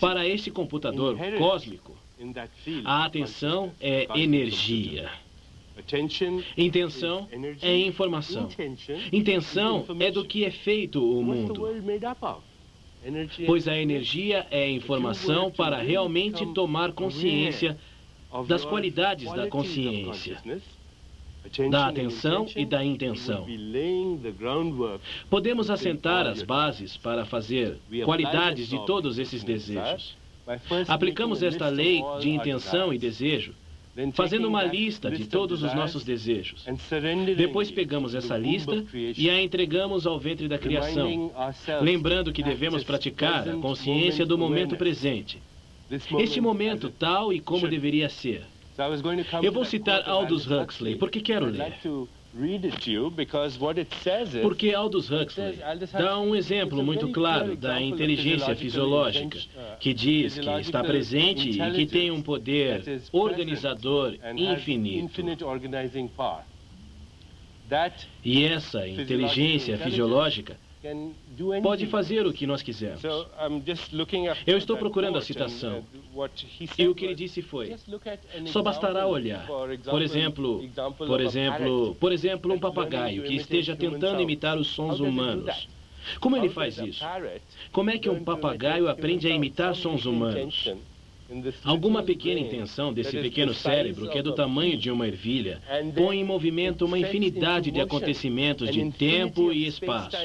Para este computador cósmico, a atenção é energia. Intenção é informação. Intenção é do que é feito o mundo. Pois a energia é a informação para realmente tomar consciência das qualidades da consciência, da atenção e da intenção. Podemos assentar as bases para fazer qualidades de todos esses desejos. Aplicamos esta lei de intenção e desejo, fazendo uma lista de todos os nossos desejos. Depois pegamos essa lista e a entregamos ao ventre da criação, lembrando que devemos praticar a consciência do momento presente. Este momento tal e como deveria ser. Eu vou citar Aldous Huxley, porque quero ler. Porque Aldous Huxley dá um exemplo muito claro da inteligência fisiológica, que diz que está presente e que tem um poder organizador infinito. E essa inteligência fisiológica pode fazer o que nós quisermos. Eu estou procurando a citação. E o que ele disse foi: só bastará olhar. Por exemplo, um papagaio que esteja tentando imitar os sons humanos. Como ele faz isso? Como é que um papagaio aprende a imitar sons humanos? Alguma pequena intenção desse pequeno cérebro, que é do tamanho de uma ervilha, põe em movimento uma infinidade de acontecimentos de tempo e espaço.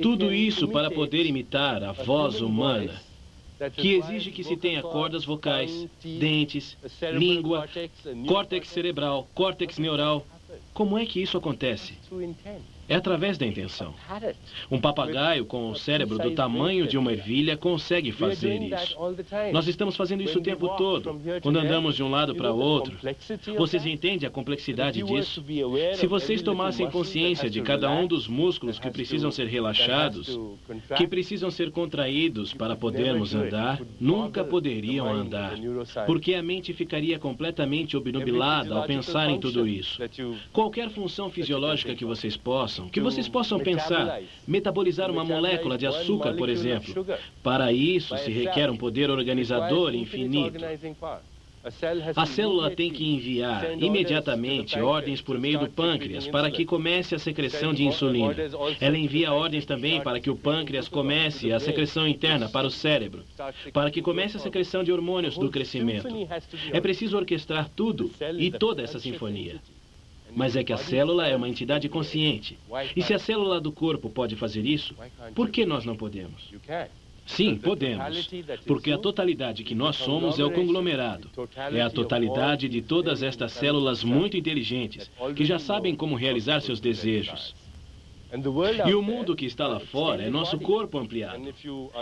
Tudo isso para poder imitar a voz humana, que exige que se tenha cordas vocais, dentes, língua, córtex cerebral, córtex neural. Como é que isso acontece? É através da intenção. Um papagaio com o cérebro do tamanho de uma ervilha consegue fazer isso. Nós estamos fazendo isso o tempo todo. Quando andamos de um lado para o outro, vocês entendem a complexidade disso? Se vocês tomassem consciência de cada um dos músculos que precisam ser relaxados, que precisam ser contraídos para podermos andar, nunca poderiam andar, porque a mente ficaria completamente obnubilada ao pensar em tudo isso. Qualquer função fisiológica que vocês possam pensar, metabolizar uma molécula de açúcar, por exemplo. Para isso se requer um poder organizador infinito. A célula tem que enviar imediatamente ordens por meio do pâncreas para que comece a secreção de insulina. Ela envia ordens também para que o pâncreas comece a secreção interna para o cérebro, para que comece a secreção de hormônios do crescimento. É preciso orquestrar tudo e toda essa sinfonia. Mas é que a célula é uma entidade consciente. E se a célula do corpo pode fazer isso, por que nós não podemos? Sim, podemos. Porque a totalidade que nós somos é o conglomerado. É a totalidade de todas estas células muito inteligentes, que já sabem como realizar seus desejos. E o mundo que está lá fora é nosso corpo ampliado.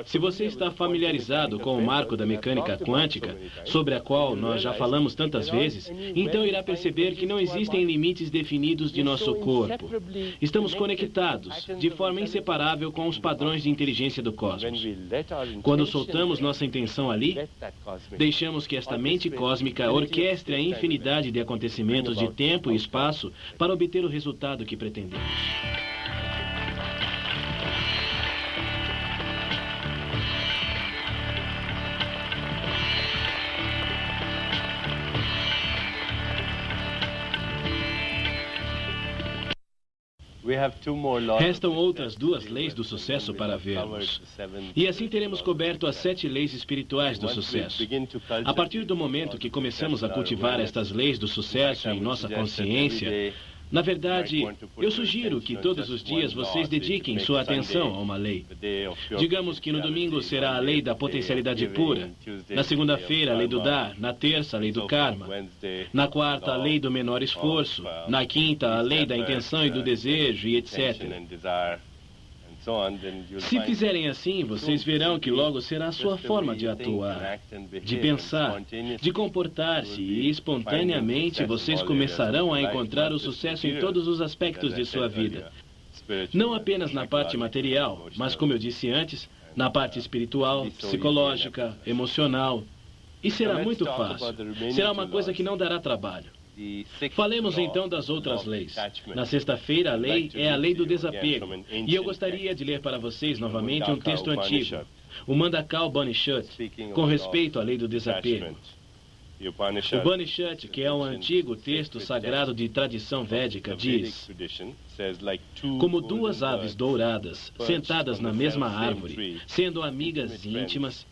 Se você está familiarizado com o marco da mecânica quântica, sobre a qual nós já falamos tantas vezes, então irá perceber que não existem limites definidos de nosso corpo. Estamos conectados, de forma inseparável, com os padrões de inteligência do cosmos. Quando soltamos nossa intenção ali, deixamos que esta mente cósmica orquestre a infinidade de acontecimentos de tempo e espaço para obter o resultado que pretendemos. Restam outras 2 leis do sucesso para vermos. E assim teremos coberto as 7 leis espirituais do sucesso. A partir do momento que começamos a cultivar estas leis do sucesso em nossa consciência, na verdade, eu sugiro que todos os dias vocês dediquem sua atenção a uma lei. Digamos que no domingo será a lei da potencialidade pura, na segunda-feira a lei do dar, na terça a lei do karma, na quarta a lei do menor esforço, na quinta a lei da intenção e do desejo e etc. Se fizerem assim, vocês verão que logo será a sua forma de atuar, de pensar, de comportar-se e espontaneamente vocês começarão a encontrar o sucesso em todos os aspectos de sua vida. Não apenas na parte material, mas como eu disse antes, na parte espiritual, psicológica, emocional. E será muito fácil. Será uma coisa que não dará trabalho. Falemos então das outras leis. Na sexta-feira, a lei é a lei do desapego. E eu gostaria de ler para vocês novamente um texto antigo, o Mandakal Upanishad, com respeito à lei do desapego. O Upanishad, que é um antigo texto sagrado de tradição védica, diz: como 2 aves douradas sentadas na mesma árvore, sendo amigas íntimas,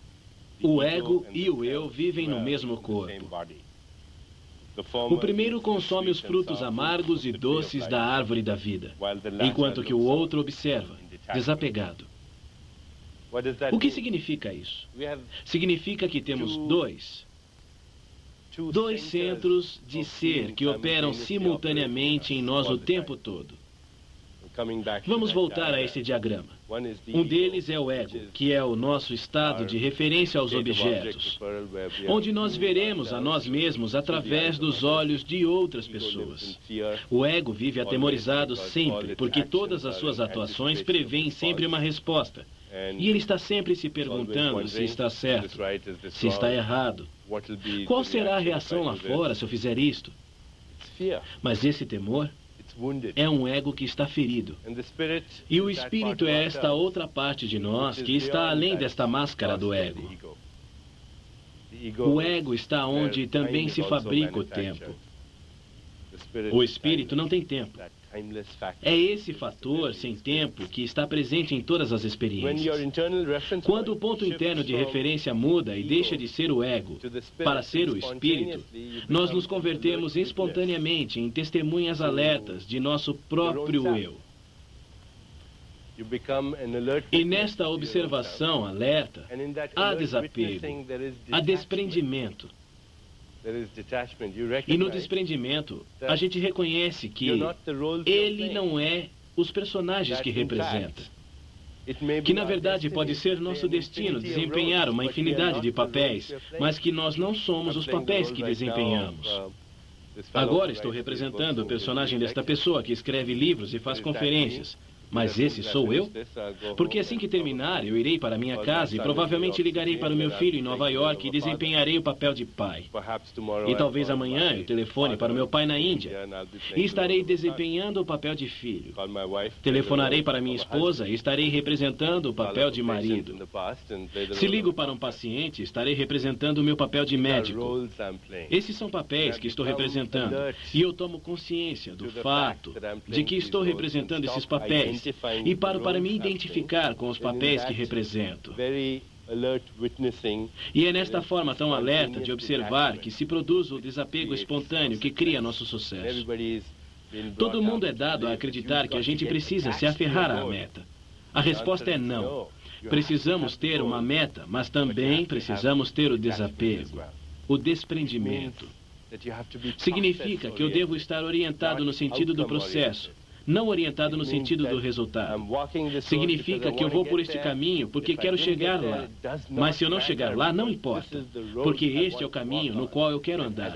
o ego e o eu vivem no mesmo corpo. O primeiro consome os frutos amargos e doces da árvore da vida, enquanto que o outro observa, desapegado. O que significa isso? Significa que temos dois centros de ser que operam simultaneamente em nós o tempo todo. Vamos voltar a esse diagrama. Um deles é o ego, que é o nosso estado de referência aos objetos, onde nós veremos a nós mesmos através dos olhos de outras pessoas. O ego vive atemorizado sempre, porque todas as suas atuações prevêem sempre uma resposta. E ele está sempre se perguntando se está certo, se está errado. Qual será a reação lá fora se eu fizer isto? Mas esse temor é um ego que está ferido. E o espírito é esta outra parte de nós que está além desta máscara do ego. O ego está onde também se fabrica o tempo. O espírito não tem tempo. É esse fator sem tempo que está presente em todas as experiências. Quando o ponto interno de referência muda e deixa de ser o ego para ser o espírito, nós nos convertemos espontaneamente em testemunhas alertas de nosso próprio eu. E nesta observação alerta, há desapego, há desprendimento. E no desprendimento, a gente reconhece que ele não é os personagens que representa. Que na verdade pode ser nosso destino desempenhar uma infinidade de papéis, mas que nós não somos os papéis que desempenhamos. Agora estou representando o personagem desta pessoa que escreve livros e faz conferências. Mas esse sou eu? Porque assim que terminar, eu irei para minha casa e provavelmente ligarei para o meu filho em Nova York e desempenharei o papel de pai. E talvez amanhã eu telefone para o meu pai na Índia e estarei desempenhando o papel de filho. Telefonarei para minha esposa e estarei representando o papel de marido. Se ligo para um paciente, estarei representando o meu papel de médico. Esses são papéis que estou representando. E eu tomo consciência do fato de que estou representando esses papéis. E paro para me identificar com os papéis que represento. E é nesta forma tão alerta de observar que se produz o desapego espontâneo que cria nosso sucesso. Todo mundo é dado a acreditar que a gente precisa se aferrar à meta. A resposta é não. Precisamos ter uma meta, mas também precisamos ter o desapego, o desprendimento. Significa que eu devo estar orientado no sentido do processo, não orientado no sentido do resultado. Significa que eu vou por este caminho porque quero chegar lá. Mas se eu não chegar lá, não importa, porque este é o caminho no qual eu quero andar.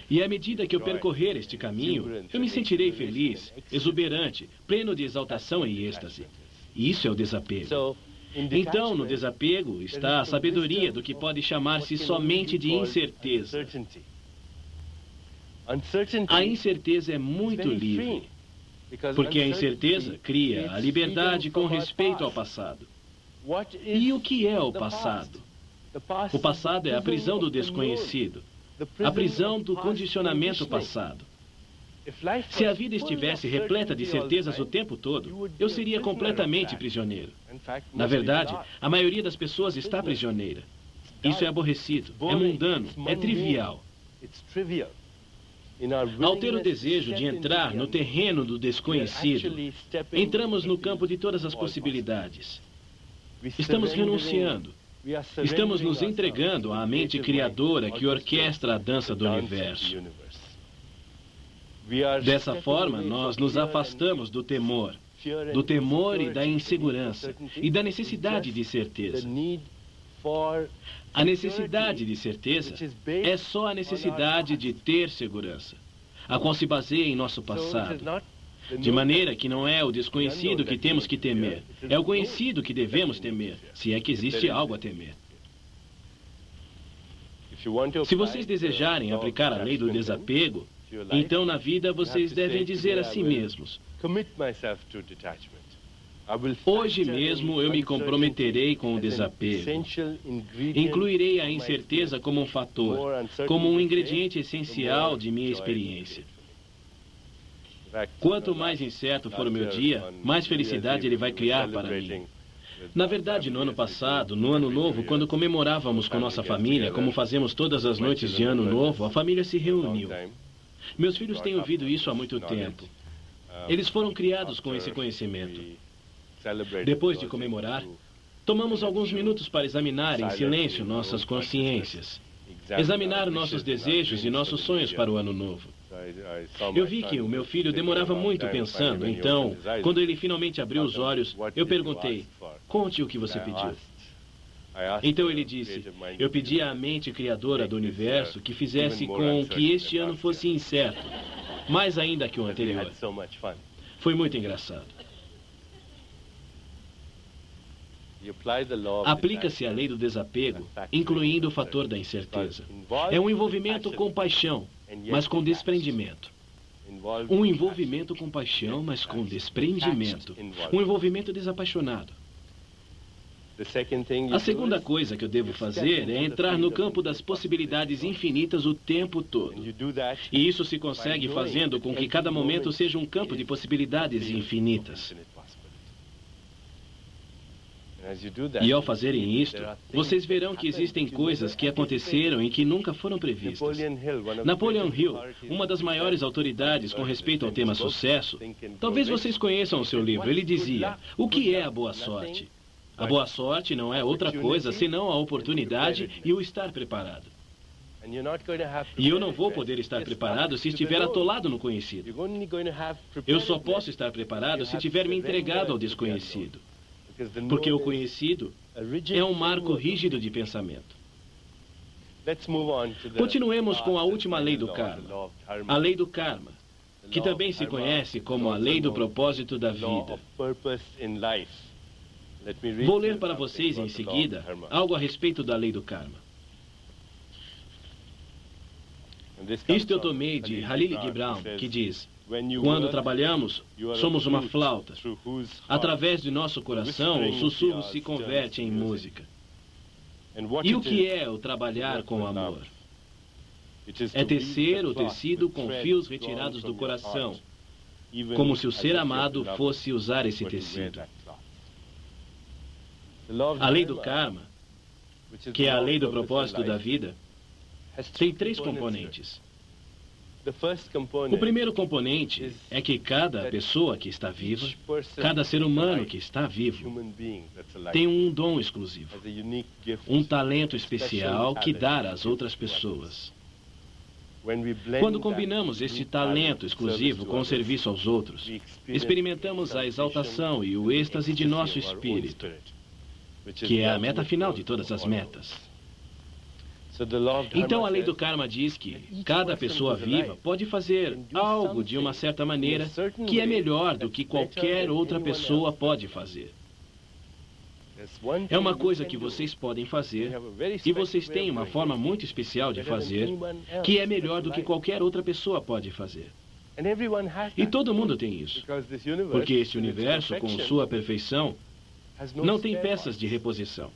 E à medida que eu percorrer este caminho, eu me sentirei feliz, exuberante, pleno de exaltação e êxtase. Isso é o desapego. Então, no desapego está a sabedoria do que pode chamar-se somente de incerteza. A incerteza é muito livre, porque a incerteza cria a liberdade com respeito ao passado. E o que é o passado? O passado é a prisão do desconhecido, a prisão do condicionamento passado. Se a vida estivesse repleta de certezas o tempo todo, eu seria completamente prisioneiro. Na verdade, a maioria das pessoas está prisioneira. Isso é aborrecido, é mundano, é trivial. Ao ter o desejo de entrar no terreno do desconhecido, entramos no campo de todas as possibilidades. Estamos renunciando. Estamos nos entregando à mente criadora que orquestra a dança do universo. Dessa forma, nós nos afastamos do temor e da insegurança e da necessidade de certeza. A necessidade de certeza é só a necessidade de ter segurança, a qual se baseia em nosso passado. De maneira que não é o desconhecido que temos que temer, é o conhecido que devemos temer, se é que existe algo a temer. Se vocês desejarem aplicar a lei do desapego, então na vida vocês devem dizer a si mesmos: hoje mesmo eu me comprometerei com o desapego. Incluirei a incerteza como um fator, como um ingrediente essencial de minha experiência. Quanto mais incerto for o meu dia, mais felicidade ele vai criar para mim. Na verdade, no ano passado, no Ano Novo, quando comemorávamos com nossa família, como fazemos todas as noites de Ano Novo, a família se reuniu. Meus filhos têm ouvido isso há muito tempo. Eles foram criados com esse conhecimento. Depois de comemorar, tomamos alguns minutos para examinar em silêncio nossas consciências, examinar nossos desejos e nossos sonhos para o Ano Novo. Eu vi que o meu filho demorava muito pensando, então, quando ele finalmente abriu os olhos, eu perguntei: conte o que você pediu. Então ele disse: eu pedi à mente criadora do universo que fizesse com que este ano fosse incerto, mais ainda que o anterior. Foi muito engraçado. Aplica-se a lei do desapego, incluindo o fator da incerteza. É um envolvimento com paixão, mas com desprendimento. Um envolvimento com paixão, mas com desprendimento. Um envolvimento desapaixonado. A segunda coisa que eu devo fazer é entrar no campo das possibilidades infinitas o tempo todo. E isso se consegue fazendo com que cada momento seja um campo de possibilidades infinitas. E ao fazerem isto, vocês verão que existem coisas que aconteceram e que nunca foram previstas. Napoleon Hill, uma das maiores autoridades com respeito ao tema sucesso, talvez vocês conheçam o seu livro. Ele dizia: o que é a boa sorte? A boa sorte não é outra coisa senão a oportunidade e o estar preparado. E eu não vou poder estar preparado se estiver atolado no conhecido. Eu só posso estar preparado se tiver me entregado ao desconhecido. Porque o conhecido é um marco rígido de pensamento. Continuemos com a última lei do karma. A lei do karma, que também se conhece como a lei do propósito da vida. Vou ler para vocês em seguida algo a respeito da lei do karma. Isto eu tomei de Khalil Gibran, que diz: quando trabalhamos, somos uma flauta. Através de nosso coração, o sussurro se converte em música. E o que é o trabalhar com amor? É tecer o tecido com fios retirados do coração, como se o ser amado fosse usar esse tecido. A lei do karma, que é a lei do propósito da vida, tem 3 componentes. O primeiro componente é que cada pessoa que está viva, cada ser humano que está vivo, tem um dom exclusivo, um talento especial que dar às outras pessoas. Quando combinamos este talento exclusivo com o serviço aos outros, experimentamos a exaltação e o êxtase de nosso espírito, que é a meta final de todas as metas. Então, a lei do karma diz que cada pessoa viva pode fazer algo de uma certa maneira que é melhor do que qualquer outra pessoa pode fazer. É uma coisa que vocês podem fazer, e vocês têm uma forma muito especial de fazer, que é melhor do que qualquer outra pessoa pode fazer. E todo mundo tem isso, porque este universo, com sua perfeição, não tem peças de reposição.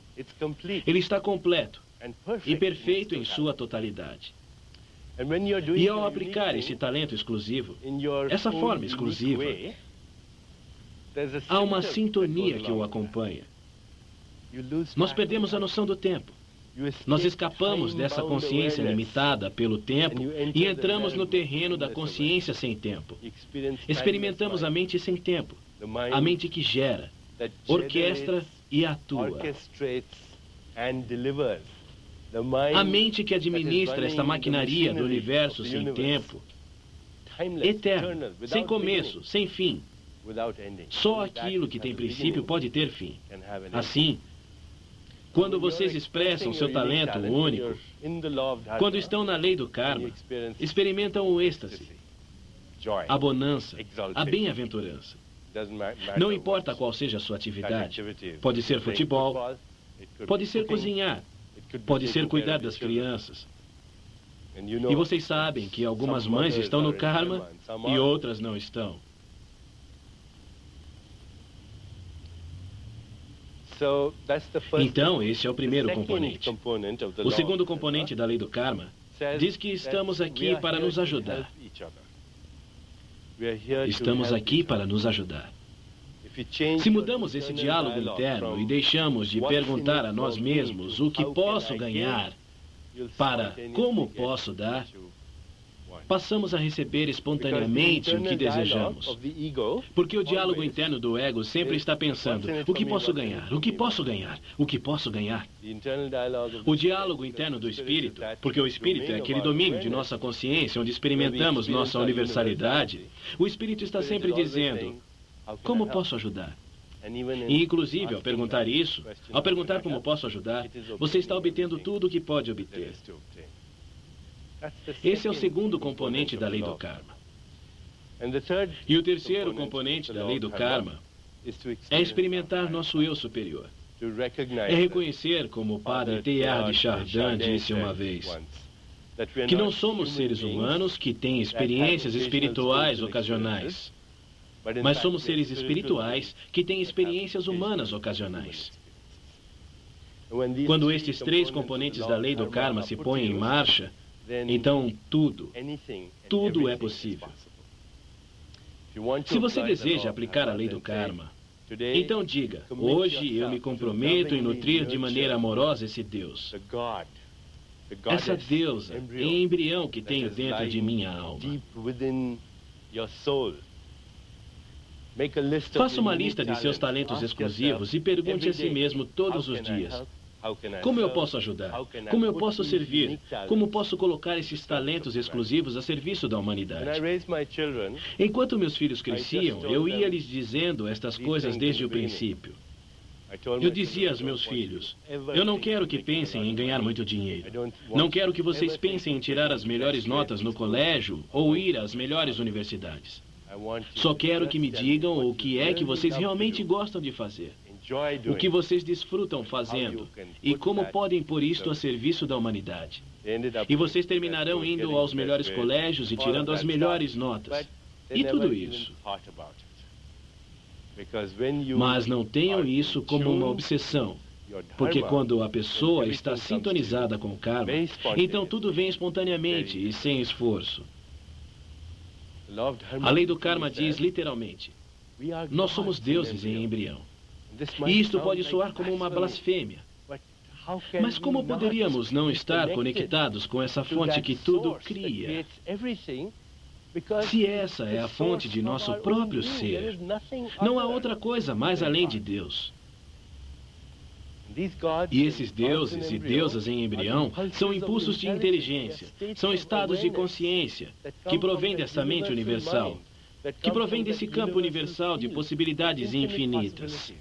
Ele está completo e perfeito em sua totalidade. E ao aplicar esse talento exclusivo, essa forma exclusiva, há uma sintonia que o acompanha. Nós perdemos a noção do tempo. Nós escapamos dessa consciência limitada pelo tempo e entramos no terreno da consciência sem tempo. Experimentamos a mente sem tempo, a mente que gera, orquestra e atua. A mente que administra esta maquinaria do universo sem tempo, eterno, sem começo, sem fim. Só aquilo que tem princípio pode ter fim. Assim, quando vocês expressam seu talento único, quando estão na lei do karma, experimentam o êxtase, a bonança, a bem-aventurança. Não importa qual seja a sua atividade. Pode ser futebol, pode ser cozinhar, pode ser cuidar das crianças. E vocês sabem que algumas mães estão no karma e outras não estão. Então, esse é o primeiro componente. O segundo componente da lei do karma diz que estamos aqui para nos ajudar. Estamos aqui para nos ajudar. Se mudamos esse diálogo interno e deixamos de perguntar a nós mesmos o que posso ganhar para como posso dar, passamos a receber espontaneamente o que desejamos. Porque o diálogo interno do ego sempre está pensando: o que posso ganhar? O que posso ganhar? O que posso ganhar? O diálogo interno do espírito, porque o espírito é aquele domínio de nossa consciência onde experimentamos nossa universalidade, o espírito está sempre dizendo: como posso ajudar? E, inclusive, ao perguntar isso, ao perguntar como posso ajudar, você está obtendo tudo o que pode obter. Esse é o segundo componente da lei do karma. E o terceiro componente da lei do karma é experimentar nosso eu superior. É reconhecer, como o padre Teilhard de Chardin disse uma vez, que não somos seres humanos que têm experiências espirituais ocasionais, mas somos seres espirituais que têm experiências humanas ocasionais. Quando estes três componentes da lei do karma se põem em marcha, então tudo é possível. Se você deseja aplicar a lei do karma, então diga: hoje eu me comprometo em nutrir de maneira amorosa esse Deus, essa deusa em embrião que tenho dentro de minha alma. Faça uma lista de seus talentos exclusivos e pergunte a si mesmo todos os dias: como eu posso ajudar? Como eu posso servir? Como posso colocar esses talentos exclusivos a serviço da humanidade? Enquanto meus filhos cresciam, eu ia lhes dizendo estas coisas desde o princípio. Eu dizia aos meus filhos: eu não quero que pensem em ganhar muito dinheiro. Não quero que vocês pensem em tirar as melhores notas no colégio ou ir às melhores universidades. Só quero que me digam o que é que vocês realmente gostam de fazer, o que vocês desfrutam fazendo e como podem pôr isto a serviço da humanidade. E vocês terminarão indo aos melhores colégios e tirando as melhores notas. E tudo isso. Mas não tenham isso como uma obsessão, porque quando a pessoa está sintonizada com o karma, então tudo vem espontaneamente e sem esforço. A lei do karma diz literalmente: nós somos deuses em embrião. E isto pode soar como uma blasfêmia. Mas como poderíamos não estar conectados com essa fonte que tudo cria? Se essa é a fonte de nosso próprio ser, não há outra coisa mais além de Deus. E esses deuses e deusas em embrião são impulsos de inteligência, são estados de consciência que provêm dessa mente universal, que provém desse campo universal de possibilidades infinitas.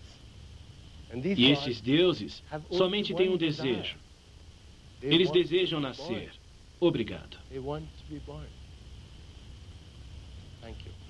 E estes deuses somente têm um desejo. Eles desejam nascer. Obrigado. Thank you.